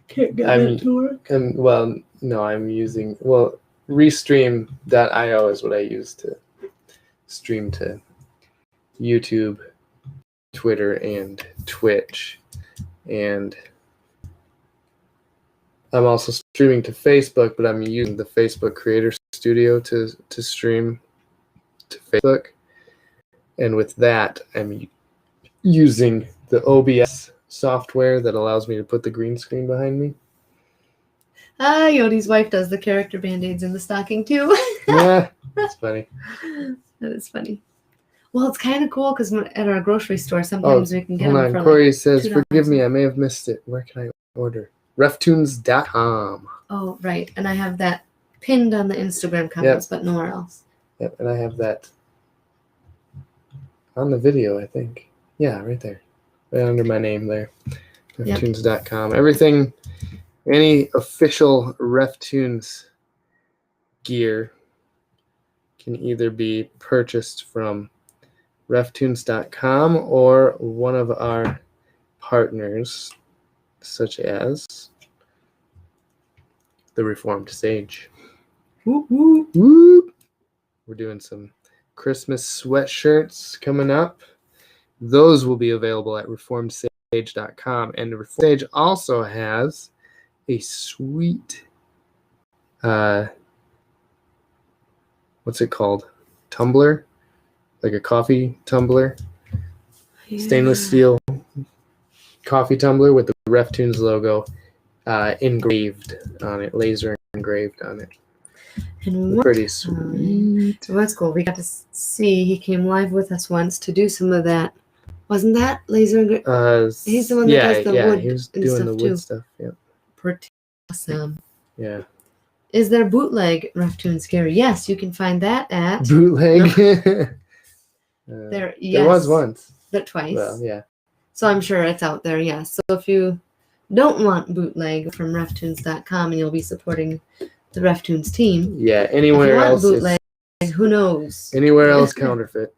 Can't get it to work. I'm using Restream.io is what I use to stream to YouTube, Twitter, and Twitch. And I'm also streaming to Facebook, but I'm using the Facebook Creator Studio to stream to Facebook. And with that, I'm using the OBS software that allows me to put the green screen behind me. Yodi's wife does the character band-aids in the stocking too. Yeah, that's funny. That is funny. Well, it's kind of cool because at our grocery store, sometimes we can get them for Corey like says, $2. forgive me, I may have missed it. Where can I order? reftunes.com. Oh, right. And I have that pinned on the Instagram comments, but nowhere else. Yep, and I have that on the video, I think. Yeah, right there. Right under my name there. reftunes.com. Everything, any official Reftunes gear can either be purchased from reftunes.com or one of our partners, such as the Reformed Sage. Whoop, whoop. Whoop. We're doing some Christmas sweatshirts coming up. Those will be available at reformedsage.com. And the Reformed Sage also has a sweet, what's it called? Tumbler? Like a coffee tumbler. Yeah. Stainless steel coffee tumbler with the Reftunes logo engraved on it, laser engraved on it. And pretty sweet. So that's cool. We got to see, he came live with us once to do some of that. Wasn't that laser engraved? He's the one that does the wood. He was doing the wood stuff. Yeah. Pretty awesome. Yeah. Is there bootleg Reftunes gear? Yes, you can find that at bootleg. No. There was once. But twice. Well, yeah. So I'm sure it's out there, yes. So if you don't want bootleg from reftunes.com and you'll be supporting the Reftunes team. Yeah, anywhere if you else. Want bootleg, who knows? Anywhere else counterfeit.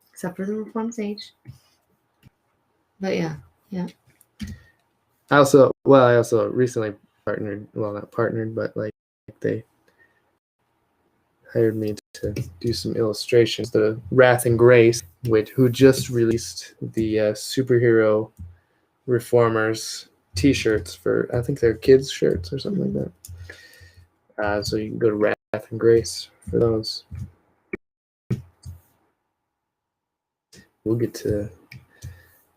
Except for the Reformed Sage. But yeah. I also recently not partnered, but like they hired me to do some illustrations. The Wrath and Grace, who just released the superhero reformers t-shirts for, I think they're kids shirts or something like that. So you can go to Wrath and Grace for those. We'll get to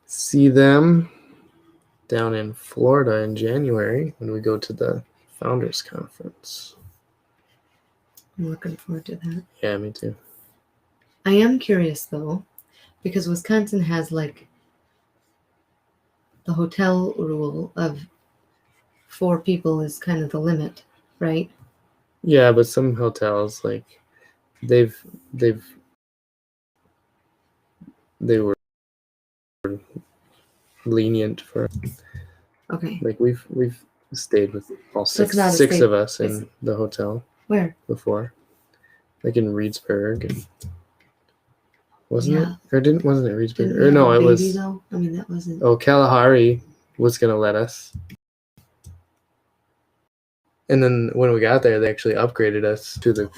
see them down in Florida in January when we go to the Founders Conference. I'm looking forward to that. Yeah, me too. I am curious though, because Wisconsin has like the hotel rule of 4 people is kind of the limit, right? Yeah, but some hotels they were lenient for. Okay. Like we've stayed with all six of us in the hotel. Where? Before, like in Reedsburg, and wasn't it? Or wasn't it Reedsburg? Or no, it was. Though? I mean, that wasn't. Oh, Kalahari was gonna let us. And then when we got there, they actually upgraded us to the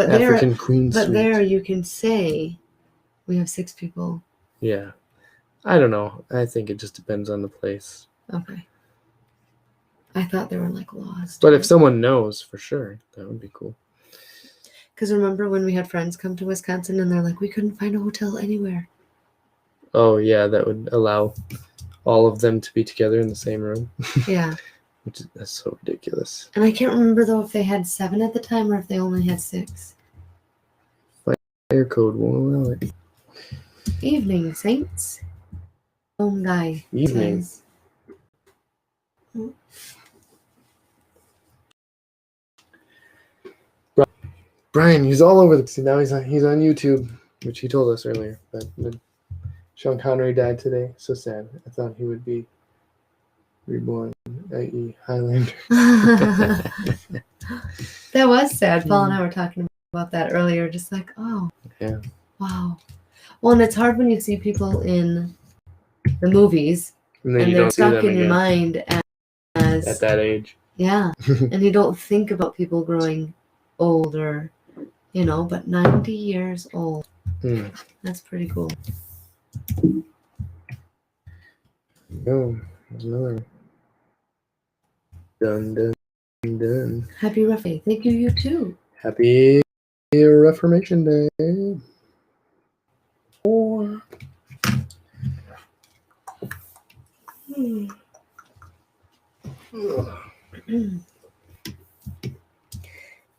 African Queen But suite. there you can say we have 6 people. Yeah. I don't know. I think it just depends on the place. Okay. I thought there were like laws. But if someone knows for sure, that would be cool. Because remember when we had friends come to Wisconsin and they're like, we couldn't find a hotel anywhere. Oh, yeah. That would allow all of them to be together in the same room. Yeah. That's so ridiculous. And I can't remember though if they had 7 at the time or if they only had 6. Fire code won't allow it. Evening, Saints. Home guy. Evening. Says. Brian, he's all over the. Now he's on YouTube, which he told us earlier. But Sean Connery died today. So sad. I thought he would be reborn, i.e., Highlander. That was sad. Paul and I were talking about that earlier. Just like, oh, Yeah. wow. Well, and it's hard when you see people in the movies And then and you they're don't see stuck them in your again mind as at that age. yeah, and you don't think about people growing older, but 90 years old. That's pretty cool. Oh, there's another one. Dun, dun, dun. Happy Rough Day. Thank you, you too. Happy Reformation Day.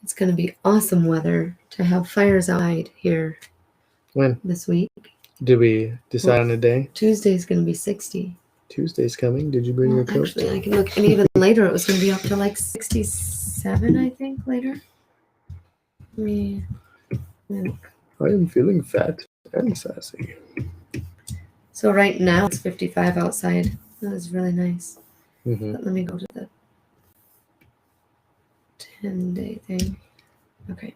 It's going to be awesome weather to have fires outside here When this week. did we decide on a day? Tuesday's going to be 60. Tuesday's coming. Did you bring your coat? Actually, I can look. And even later, it was going to be up to like 67, I think, later. Yeah. I am feeling fat and sassy. So right now, it's 55 outside. That was really nice. Mm-hmm. But let me go to the 10-day thing. Okay.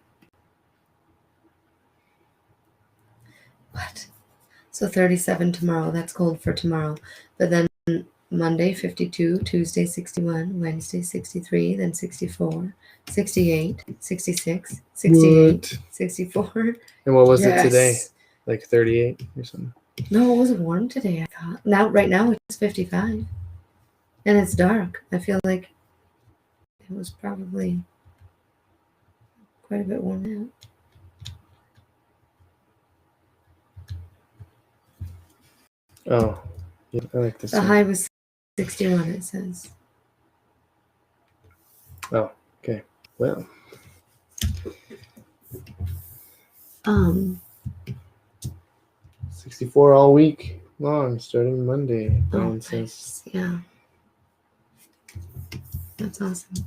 What? So 37 tomorrow. That's cold for tomorrow. But then Monday 52, Tuesday 61, Wednesday 63, then 64, 68, 66, 68, What? 64. And what was Yes. it today? Like 38 or something? No, it was warm today, I thought. Right now it's 55. And it's dark. I feel like it was probably quite a bit warm now. Oh, yeah, I like this The one. high was 61, it says. Oh, okay. Well. 64 all week long, starting Monday. Brian says. Nice. Yeah. That's awesome.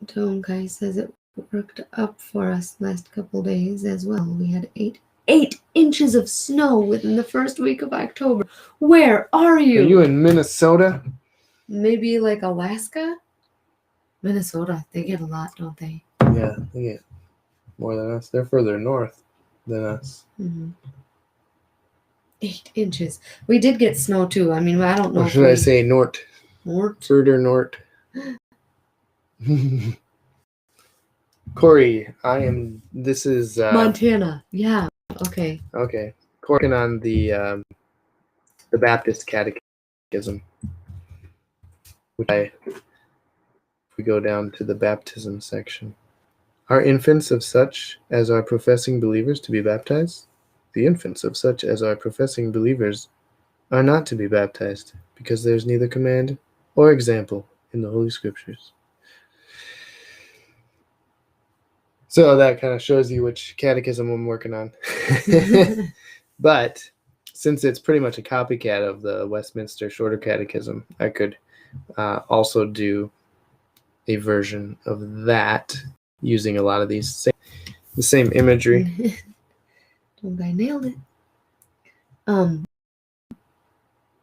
Tone Guy says it worked up for us last couple days as well. We had 8 inches of snow within the first week of October. Where are you? Are you in Minnesota? Maybe like Alaska? Minnesota. They get a lot, don't they? Yeah, they get more than us. They're further north than us. Mm-hmm. 8 inches. We did get snow too. I mean, I don't know. Or should I say Nort? Nort? Further Nort. Corey, this is Montana. Yeah. Okay. Okay. Working on the Baptist Catechism. If we go down to the baptism section. Are infants of such as are professing believers to be baptized? The infants of such as are professing believers are not to be baptized, because there is neither command or example in the Holy Scriptures. So that kind of shows you which catechism I'm working on. But since it's pretty much a copycat of the Westminster Shorter Catechism, I could also do a version of that using a lot of the same imagery. I nailed it.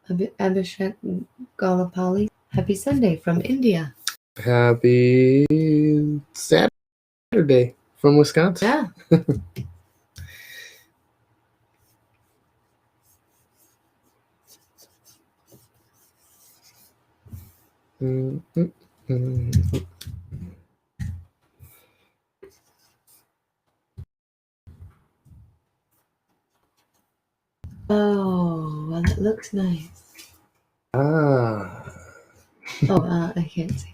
Abhishek Golapalli. Happy Sunday from India. Happy Saturday from Wisconsin. Yeah. Oh, well, it looks nice. Ah. Oh, I can't see.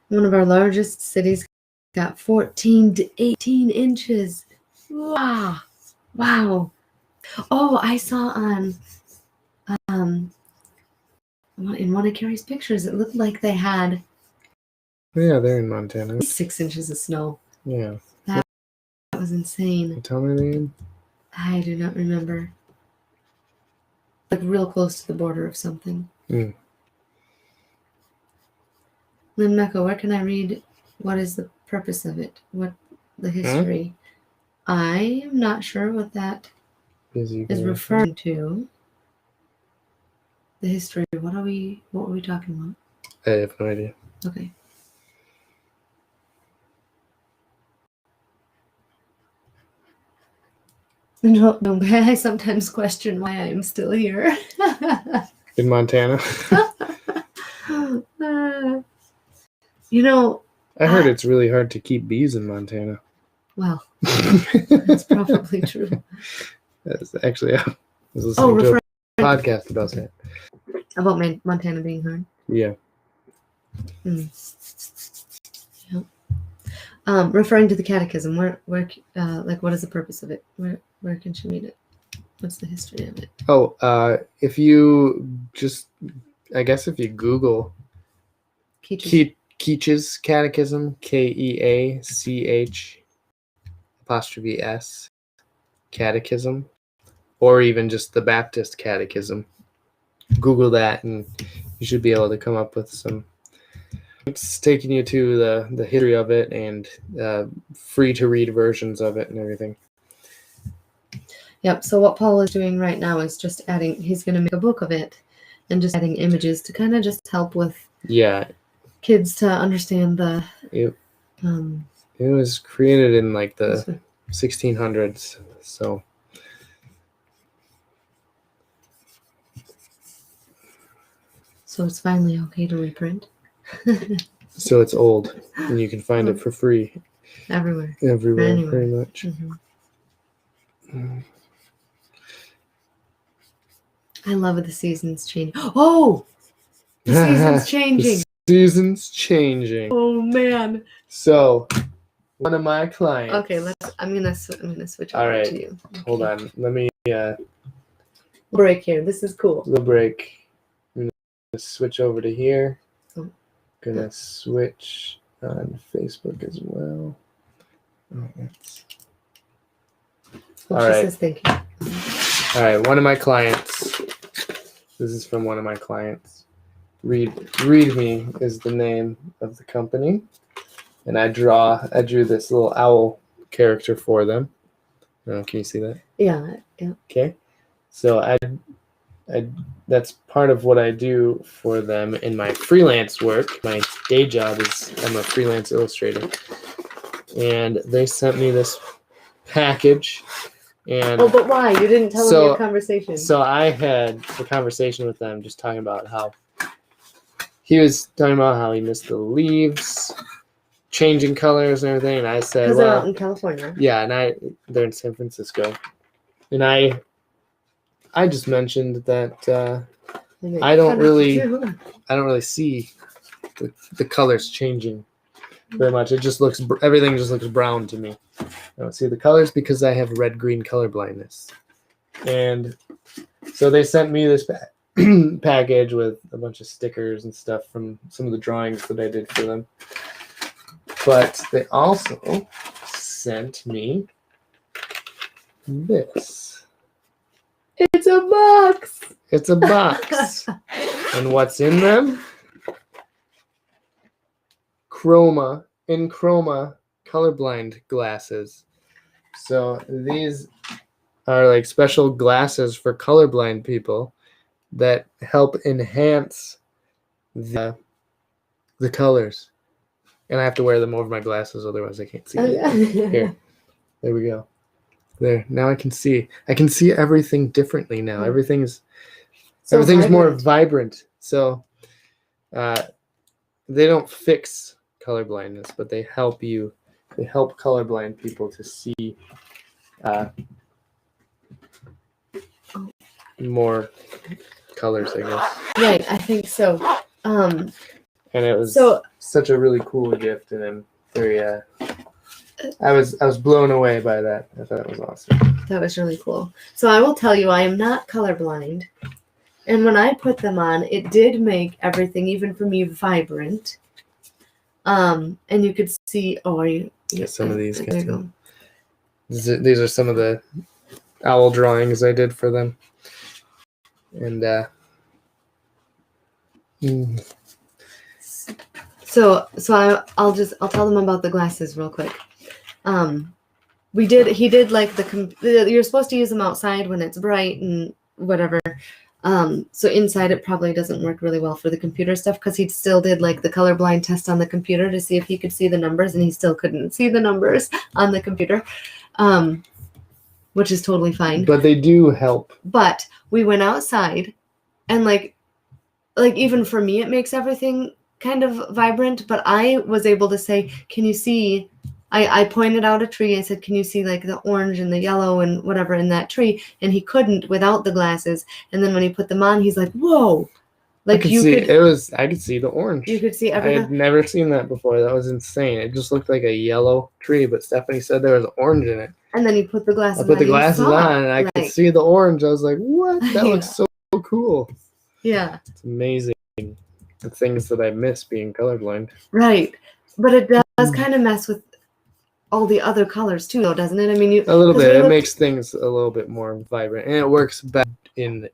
One of our largest cities got 14 to 18 inches. Wow. Wow. Oh, I saw on in one of Carrie's pictures, it looked like they had Yeah, they're in Montana. 6 inches of snow. Yeah. That was insane. Tell me the name. I do not remember. Like real close to the border of something. Mm. Lynn Mecca, where can I read what is the purpose of it? What the history? I am not sure what that is referring to. The history. What were we talking about? I have no idea. Okay. No, I sometimes question why I am still here. In Montana. I heard it's really hard to keep bees in Montana. Well, that's probably true. That's actually, I was listening to a podcast about that. About Montana being hard? Yeah. Yeah. Referring to the Catechism, where what is the purpose of it? Where can she read it? What's the history of it? Oh, if you Google Keach's Catechism, KEACH''S Catechism, or even just the Baptist Catechism, Google that and you should be able to come up with some. It's taking you to the history of it and free to read versions of it and everything. Yep. So what Paul is doing right now is just adding. He's going to make a book of it, and just adding images to kind of just help with kids to understand the. It was created in like the 1600s, so. So it's finally okay to reprint. So it's old, and you can find it for free. Everywhere, pretty much. Mm-hmm. I love it. The seasons change. Oh, the seasons changing. The seasons changing. Oh man. So, one of my clients. Okay, I'm gonna switch All over right, to you. Okay. Hold on. Let me. Break here. This is cool. The break. I'm gonna switch over to here. Oh. Gonna switch on Facebook as well. All right. Says thank you. All right. One of my clients. This is from one of my clients. Read.me is the name of the company, and I drew this little owl character for them. Can you see that? Yeah. Okay. So I that's part of what I do for them in my freelance work. My day job is I'm a freelance illustrator, and they sent me this package. And but why? You didn't tell me your conversation. So I had a conversation with them, just talking about how he was talking about how he missed the leaves changing colors and everything, and I said, "Because they're out in California." Yeah, and they're in San Francisco, and I just mentioned that I don't really see the colors changing very much. Everything just looks brown to me. I don't see the colors because I have red-green color blindness. And so they sent me this package with a bunch of stickers and stuff from some of the drawings that I did for them. But they also sent me this. It's a box. It's a box. And what's in them? Chroma colorblind glasses. So these are like special glasses for colorblind people that help enhance the colors. And I have to wear them over my glasses, otherwise I can't see it. Here. There we go. There. Now I can see. I can see everything differently now. Everything's more vibrant. So they don't fix colorblindness, but they help colorblind people to see more colors, I guess. Right, I think so. And it was such a really cool gift, and I'm very I was blown away by that. I thought it was awesome. That was really cool. So I will tell you, I am not colorblind, and when I put them on, it did make everything, even for me, vibrant. And you could see. Oh, are you? Some of these. There you go. These are some of the owl drawings I did for them, and So I'll tell them about the glasses real quick. He did like you're supposed to use them outside when it's bright and whatever. So inside it probably doesn't work really well for the computer stuff, because he still did like the colorblind test on the computer to see if he could see the numbers, and he still couldn't see the numbers on the computer, which is totally fine. But they do help. But we went outside, and like even for me, it makes everything kind of vibrant. But I was able to say, can you see? I pointed out a tree. I said, can you see like the orange and the yellow and whatever in that tree? And he couldn't without the glasses. And then when he put them on, he's like, whoa. Like I could see the orange. You could see I everything. had never seen that before. That was insane. It just looked like a yellow tree, but Stephanie said there was orange in it. And then you put the glasses I put the on, glasses on and I could see the orange. I was like, what? That Yeah. looks so cool. Yeah. It's amazing. The things that I miss being colorblind. Right. But it does kind of mess with all the other colors too, though, doesn't it? I mean, a little bit. It makes things a little bit more vibrant, and it works best in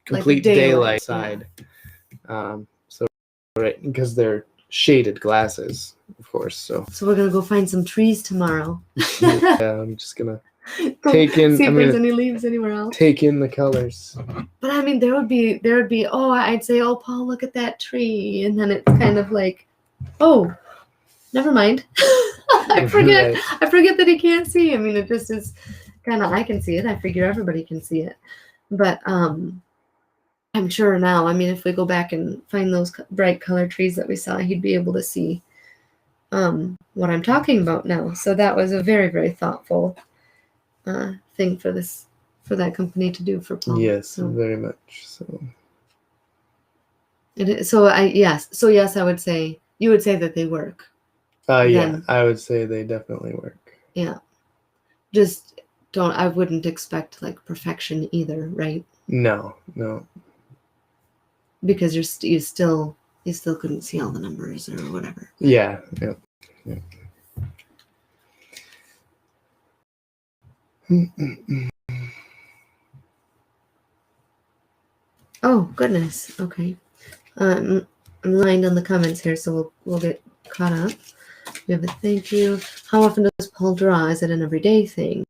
complete daylight side. Yeah. So right, because they're shaded glasses, of course. So we're gonna go find some trees tomorrow. Yeah, I'm just gonna take in. See if there's any leaves anywhere else. Take in the colors. But I mean, there would be. Oh, I'd say, oh, Paul, look at that tree, and then it's kind of like, oh, never mind. I forget. Right. I forget that he can't see. I mean, it just is kind of. I can see it. I figure everybody can see it, but I'm sure now. I mean, if we go back and find those bright colored trees that we saw, he'd be able to see what I'm talking about now. So that was a very, very thoughtful thing for that company to do for Paul. Yes, so, very much so. Yes, I would say you would say that they work. Yeah, I would say they definitely work. Yeah. Just I wouldn't expect like perfection either, right? No. Because you still couldn't see all the numbers or whatever. Yeah. Oh, goodness. Okay. I'm lined on the comments here, so we'll get caught up. We have a thank you. How often does Paul draw? Is it an everyday thing?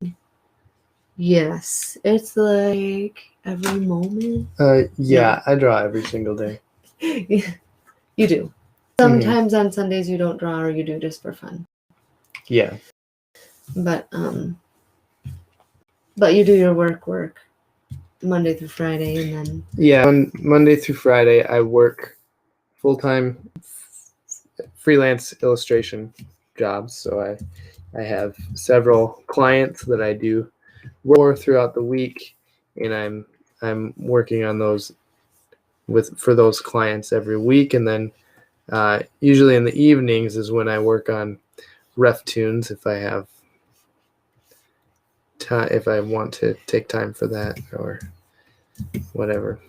Yes. It's like every moment. Yeah, I draw every single day. You do. Sometimes on Sundays you don't draw, or you do just for fun. Yeah. But you do your work Monday through Friday, and then on Monday through Friday I work full-time freelance illustration jobs. So I have several clients that I do work throughout the week, and I'm working on those for those clients every week, and then usually in the evenings is when I work on ref tunes if I have time, if I want to take time for that or whatever.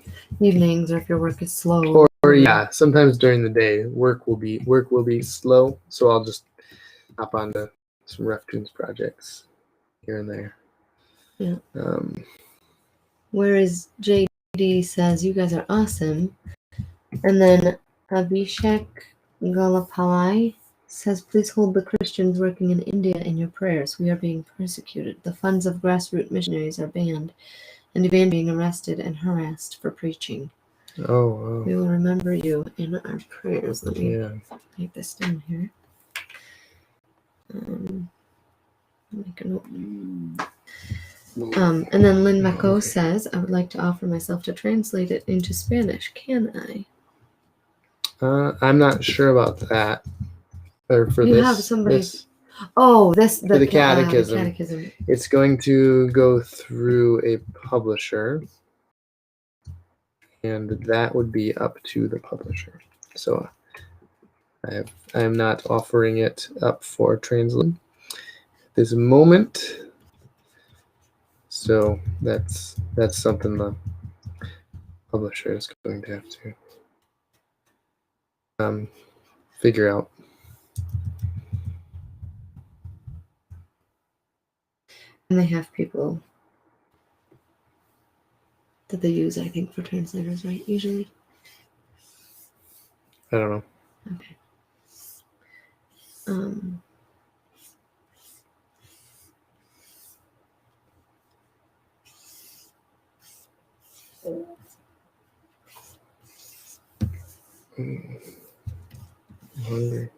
Evenings, or if your work is slow. Or yeah, sometimes during the day work will be slow, so I'll just hop onto some ref tunes projects here and there. Yeah. Whereas JD says, you guys are awesome. And then Abhishek Galapalai says, please hold the Christians working in India in your prayers. We are being persecuted. The funds of grassroots missionaries are banned, and even being arrested and harassed for preaching. Oh, wow. We will remember you in our prayers. Let me write this down here. Make a note. And then Lynn Mako says, I would like to offer myself to translate it into Spanish. Can I? I'm not sure about that. Or for you have somebody. For the catechism. The catechism. It's going to go through a publisher, and that would be up to the publisher. So I am not offering it up for translation at this moment. So that's something the publisher is going to have to figure out. And they have people that they use, I think, for translators, right? Usually. I don't know. Okay. I'm hungry.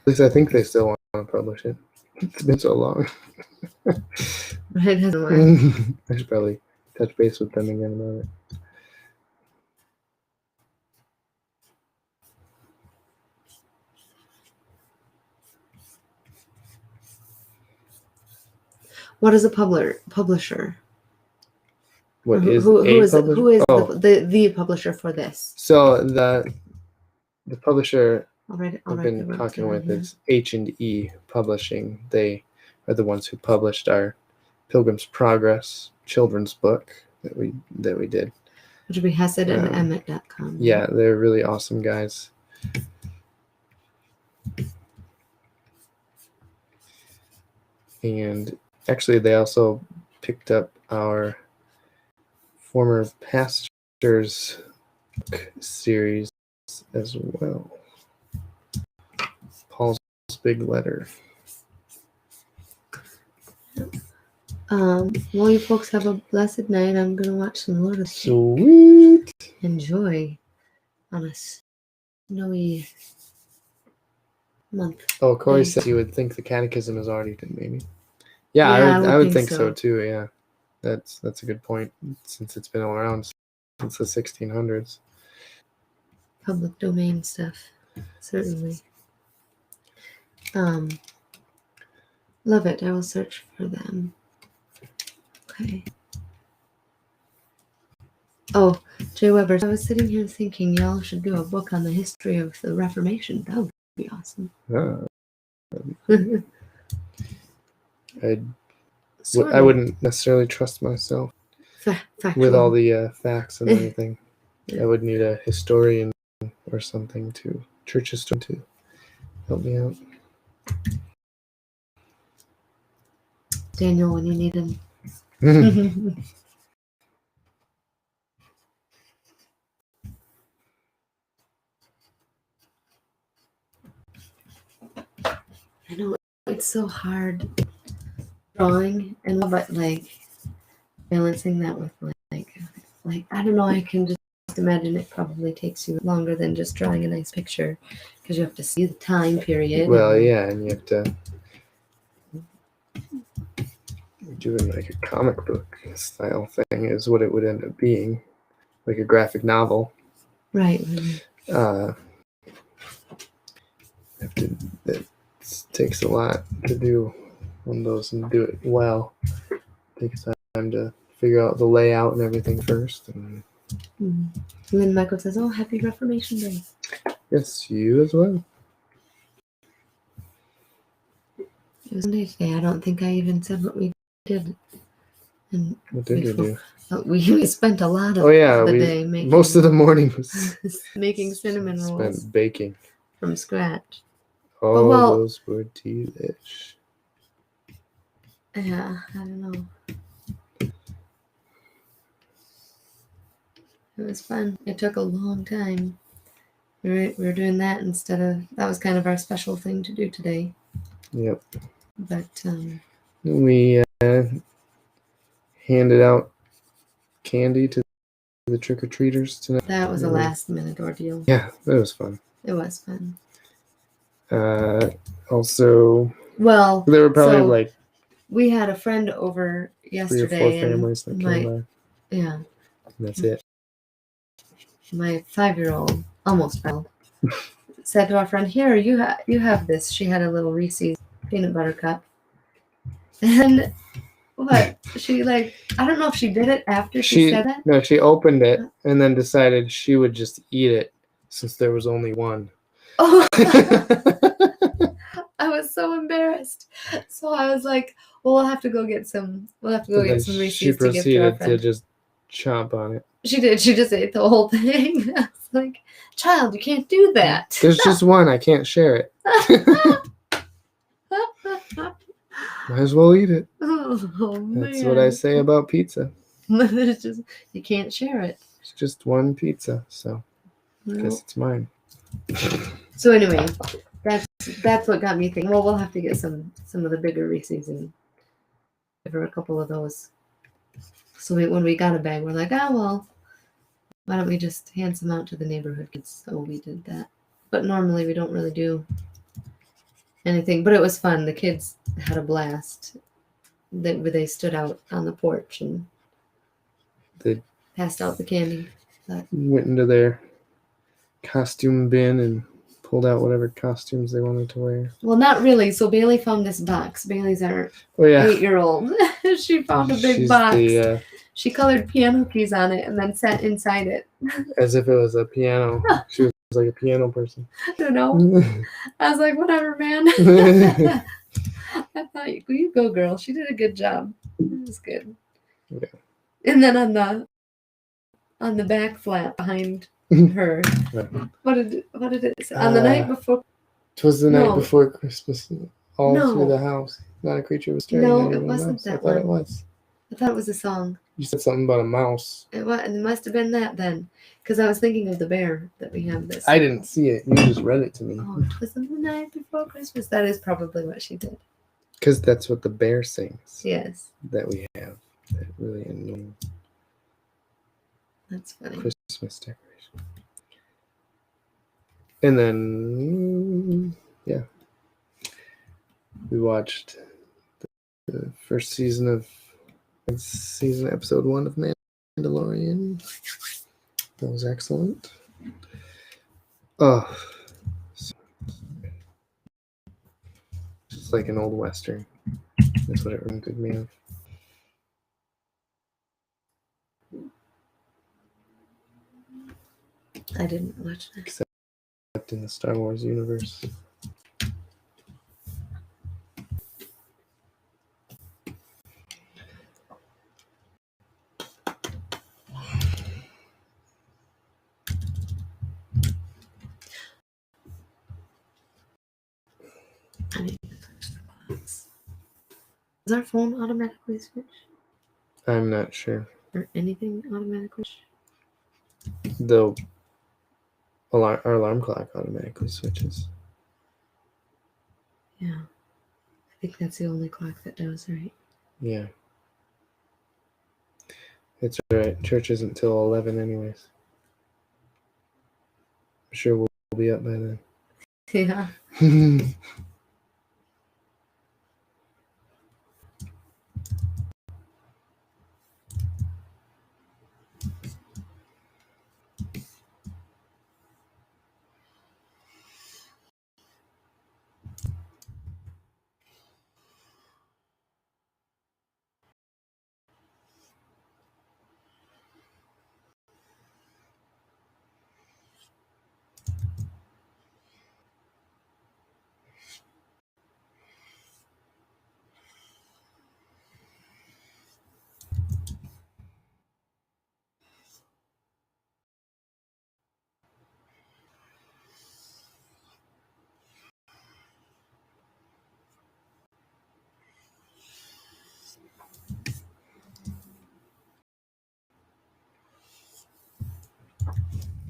At least I think they still want to publish it. It's been so long. Right, hasn't worked. I should probably touch base with them again about it. What is a publisher? What Who is who a is publisher? who is Oh, the publisher for this? so the publisher I'll write I've the been word talking down with here. is H&E Publishing. They are the ones who published our Pilgrim's Progress children's book that we did. Which would be Hesed and Emmett.com. Yeah, they're really awesome guys. And actually, they also picked up our former pastor's book series as well. Paul's Big Letter. Well, you folks have a blessed night. I'm gonna watch some Lotus. Sweet. Enjoy on a snowy month. Oh, Corey Thanks. said you would think the Catechism is already done, maybe. Yeah, I would think so. so too. Yeah, that's a good point since it's been around since the 1600s. Public domain stuff, certainly. Love it. I will search for them. Okay. Oh, Jay Weber. I was sitting here thinking y'all should do a book on the history of the Reformation. That would be awesome. I wouldn't necessarily trust myself with all the facts and everything. I would need a historian or something church historian to help me out. Daniel, when you need him. I know it's so hard drawing and but like balancing that with like I don't know, I can just imagine it probably takes you longer than just drawing a nice picture because you have to see the time period. Well, yeah, and you have to doing like a comic book style thing is what it would end up being, like a graphic novel. Right. It takes a lot to do one of those and do it well. It takes time to figure out the layout and everything first. And then Michael says, "Oh, happy Reformation Day." Yes, you as well. It was Sunday today. I don't think I even said what we did. And what did you do? We spent a lot of the day making. Most of the morning was making cinnamon rolls. Spent baking from scratch. Oh, those were delish. Yeah, I don't know. It was fun. It took a long time. We were doing that that was kind of our special thing to do today. Yep. But we handed out candy to the trick-or-treaters tonight. That was a last-minute ordeal. Yeah, it was fun. It was fun. Also, well, there were probably we had a friend over yesterday. 3 or 4 families that came by. Yeah. And that's it. My 5-year-old, almost 5, said to our friend, "Here, you have this." She had a little Reese's peanut butter cup. And what? She I don't know if she did it after she said that. No, she opened it and then decided she would just eat it since there was only one. Oh. I was so embarrassed. So I was like, well, we'll have to go get some. We'll have to go But then get some she Reese's to give to our proceeded to friend. just chomp on it. She did. She just ate the whole thing. I was like, child, you can't do that. There's just one. I can't share it. Might as well eat it. Oh man. That's what I say about pizza. It's just, you can't share it. It's just one pizza, so I No. guess it's mine. So anyway, that's what got me thinking. Well, we'll have to get some of the bigger Reese's and give her a couple of those. So when we got a bag, we're like, oh well, why don't we just hand some out to the neighborhood kids? So we did that. But normally we don't really do anything. But it was fun. The kids had a blast. They stood out on the porch and They passed out the candy. went into their costume bin and pulled out whatever costumes they wanted to wear. Well, not really. So Bailey found this box. Bailey's our Oh yeah, 8-year-old. She found a big she's box. She colored piano keys on it and then sat inside it. as if it was a piano. She was like a piano person. I don't know. I was like, whatever, man. I thought you go, girl. She did a good job. It was good. Yeah. And then on the back flap behind her, what did it say? On the night before. 'Twas the night No. before Christmas, all No. through the house. Not a creature was stirring. No, not it even a wasn't mouse. that I thought it one. was. I thought it was a song. You said something about a mouse. It must have been that then, because I was thinking of the bear that we have this. I didn't see it. You just read it to me. Oh, it was the night before Christmas. That is probably what she did. Because that's what the bear sings. Yes, That we have. That really annoying that's funny. Christmas decoration. And then, yeah, we watched the first season episode 1 of Mandalorian. That was excellent. Oh, it's like an old Western. That's what it reminded me of. I didn't watch that. Except in the Star Wars universe. I need to touch the box. Does our phone automatically switch? I'm not sure. Or anything automatically switch? Though our alarm clock automatically switches. Yeah. I think that's the only clock that does, right? Yeah. It's alright. Church isn't till 11 anyways. I'm sure we'll be up by then. Yeah.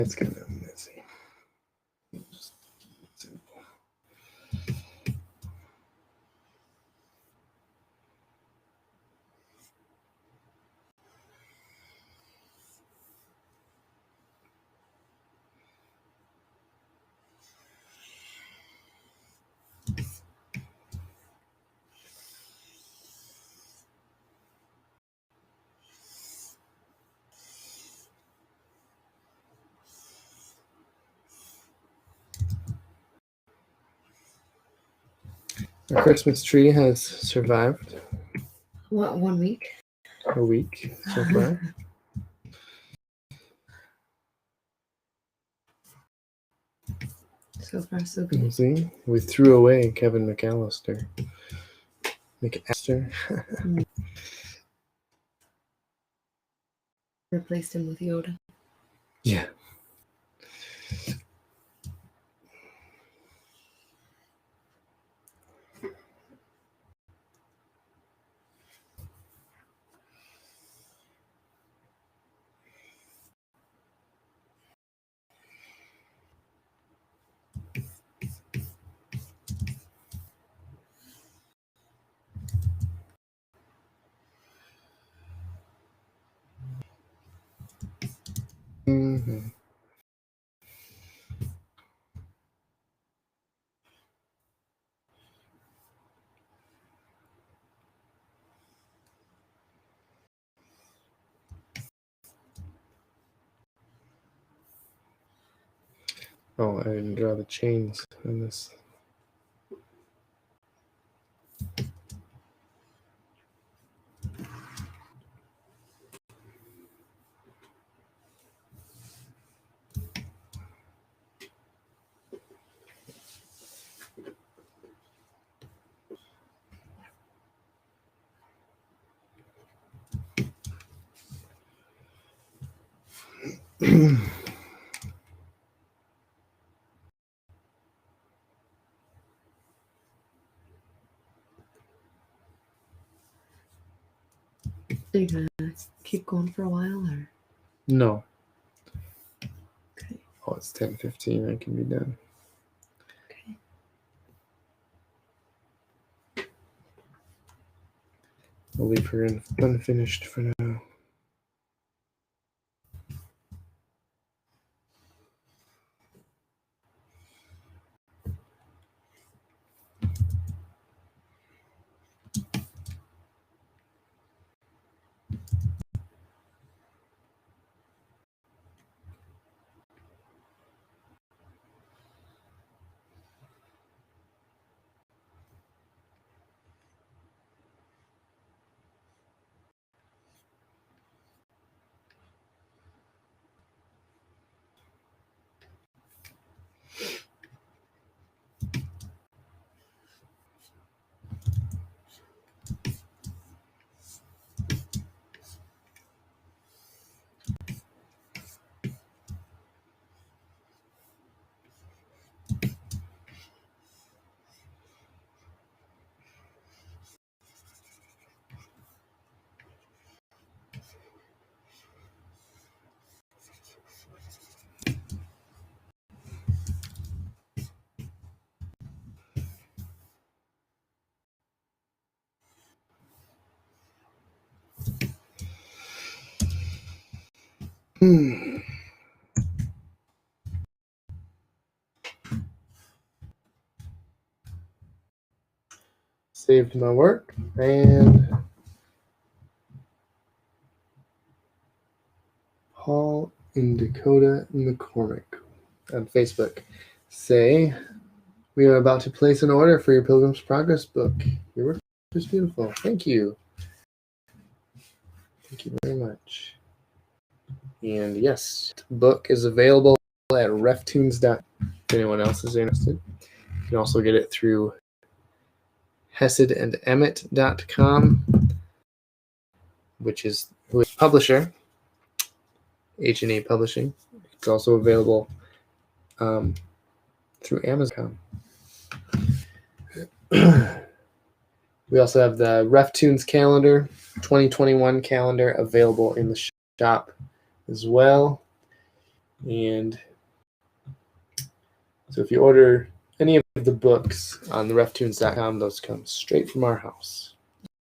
It's kind of messy. Simple. Our Christmas tree has survived What, 1 week? a week so far. So far, so good. See, we threw away Kevin McAllister. Replaced him with Yoda. Yeah. Mm-hmm. Oh, I didn't draw the chains on this. Are you gonna keep going for a while, or? No. Okay. Oh, it's 10:15. I can be done. Okay. I'll leave her unfinished for now. Saved my work, and Paul and Dakota McCormick on Facebook say, "We are about to place an order for your Pilgrim's Progress book. Your work is beautiful. Thank you. Thank you very much." And yes, the book is available at reftunes.com. If anyone else is interested, you can also get it through hesedandemmett.com, which is who is publisher, H&E Publishing. It's also available through Amazon. We also have the RefTunes calendar, 2021 calendar, available in the shop as well. And so if you order any of the books on the reftunes.com, those come straight from our house.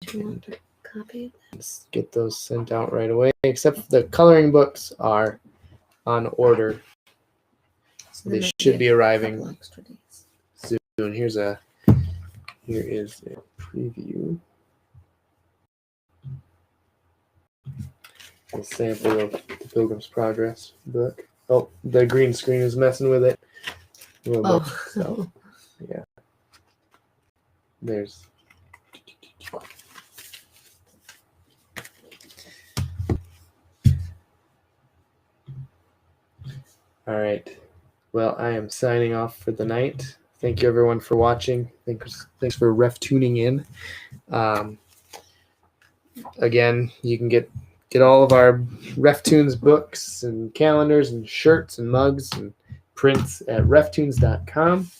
Do you want a copy? Let's get those sent out right away, except the coloring books are on order. So They should be arriving extra days. soon. Here is a preview, a sample of the Pilgrim's Progress book. Oh, the green screen is messing with it a little bit. So, yeah. There's. All right. Well, I am signing off for the night. Thank you, everyone, for watching. Thanks for ref tuning in. Again, you can get all of our RefTunes books and calendars and shirts and mugs and prints at reftunes.com.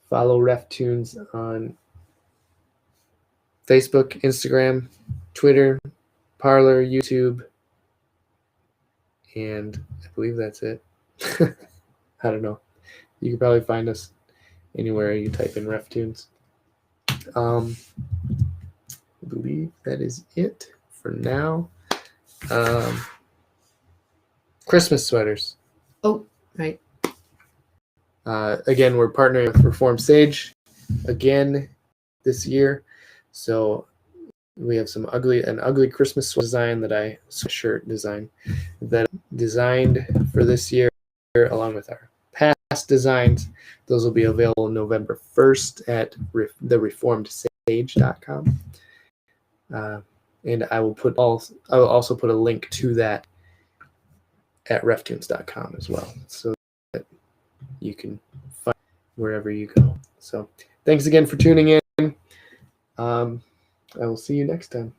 Follow RefTunes on Facebook, Instagram, Twitter, Parler, YouTube, and I believe that's it. I don't know. You can probably find us anywhere you type in RefTunes. I believe that is it for now. Christmas sweaters. Oh, right. Again, we're partnering with Reform Sage again this year. So we have an ugly Christmas design shirt design that I designed for this year, along with our past designs. Those will be available November 1st at thereformedsage.com. And I will also put a link to that at reftunes.com as well, so that you can find wherever you go. So thanks again for tuning in. I will see you next time.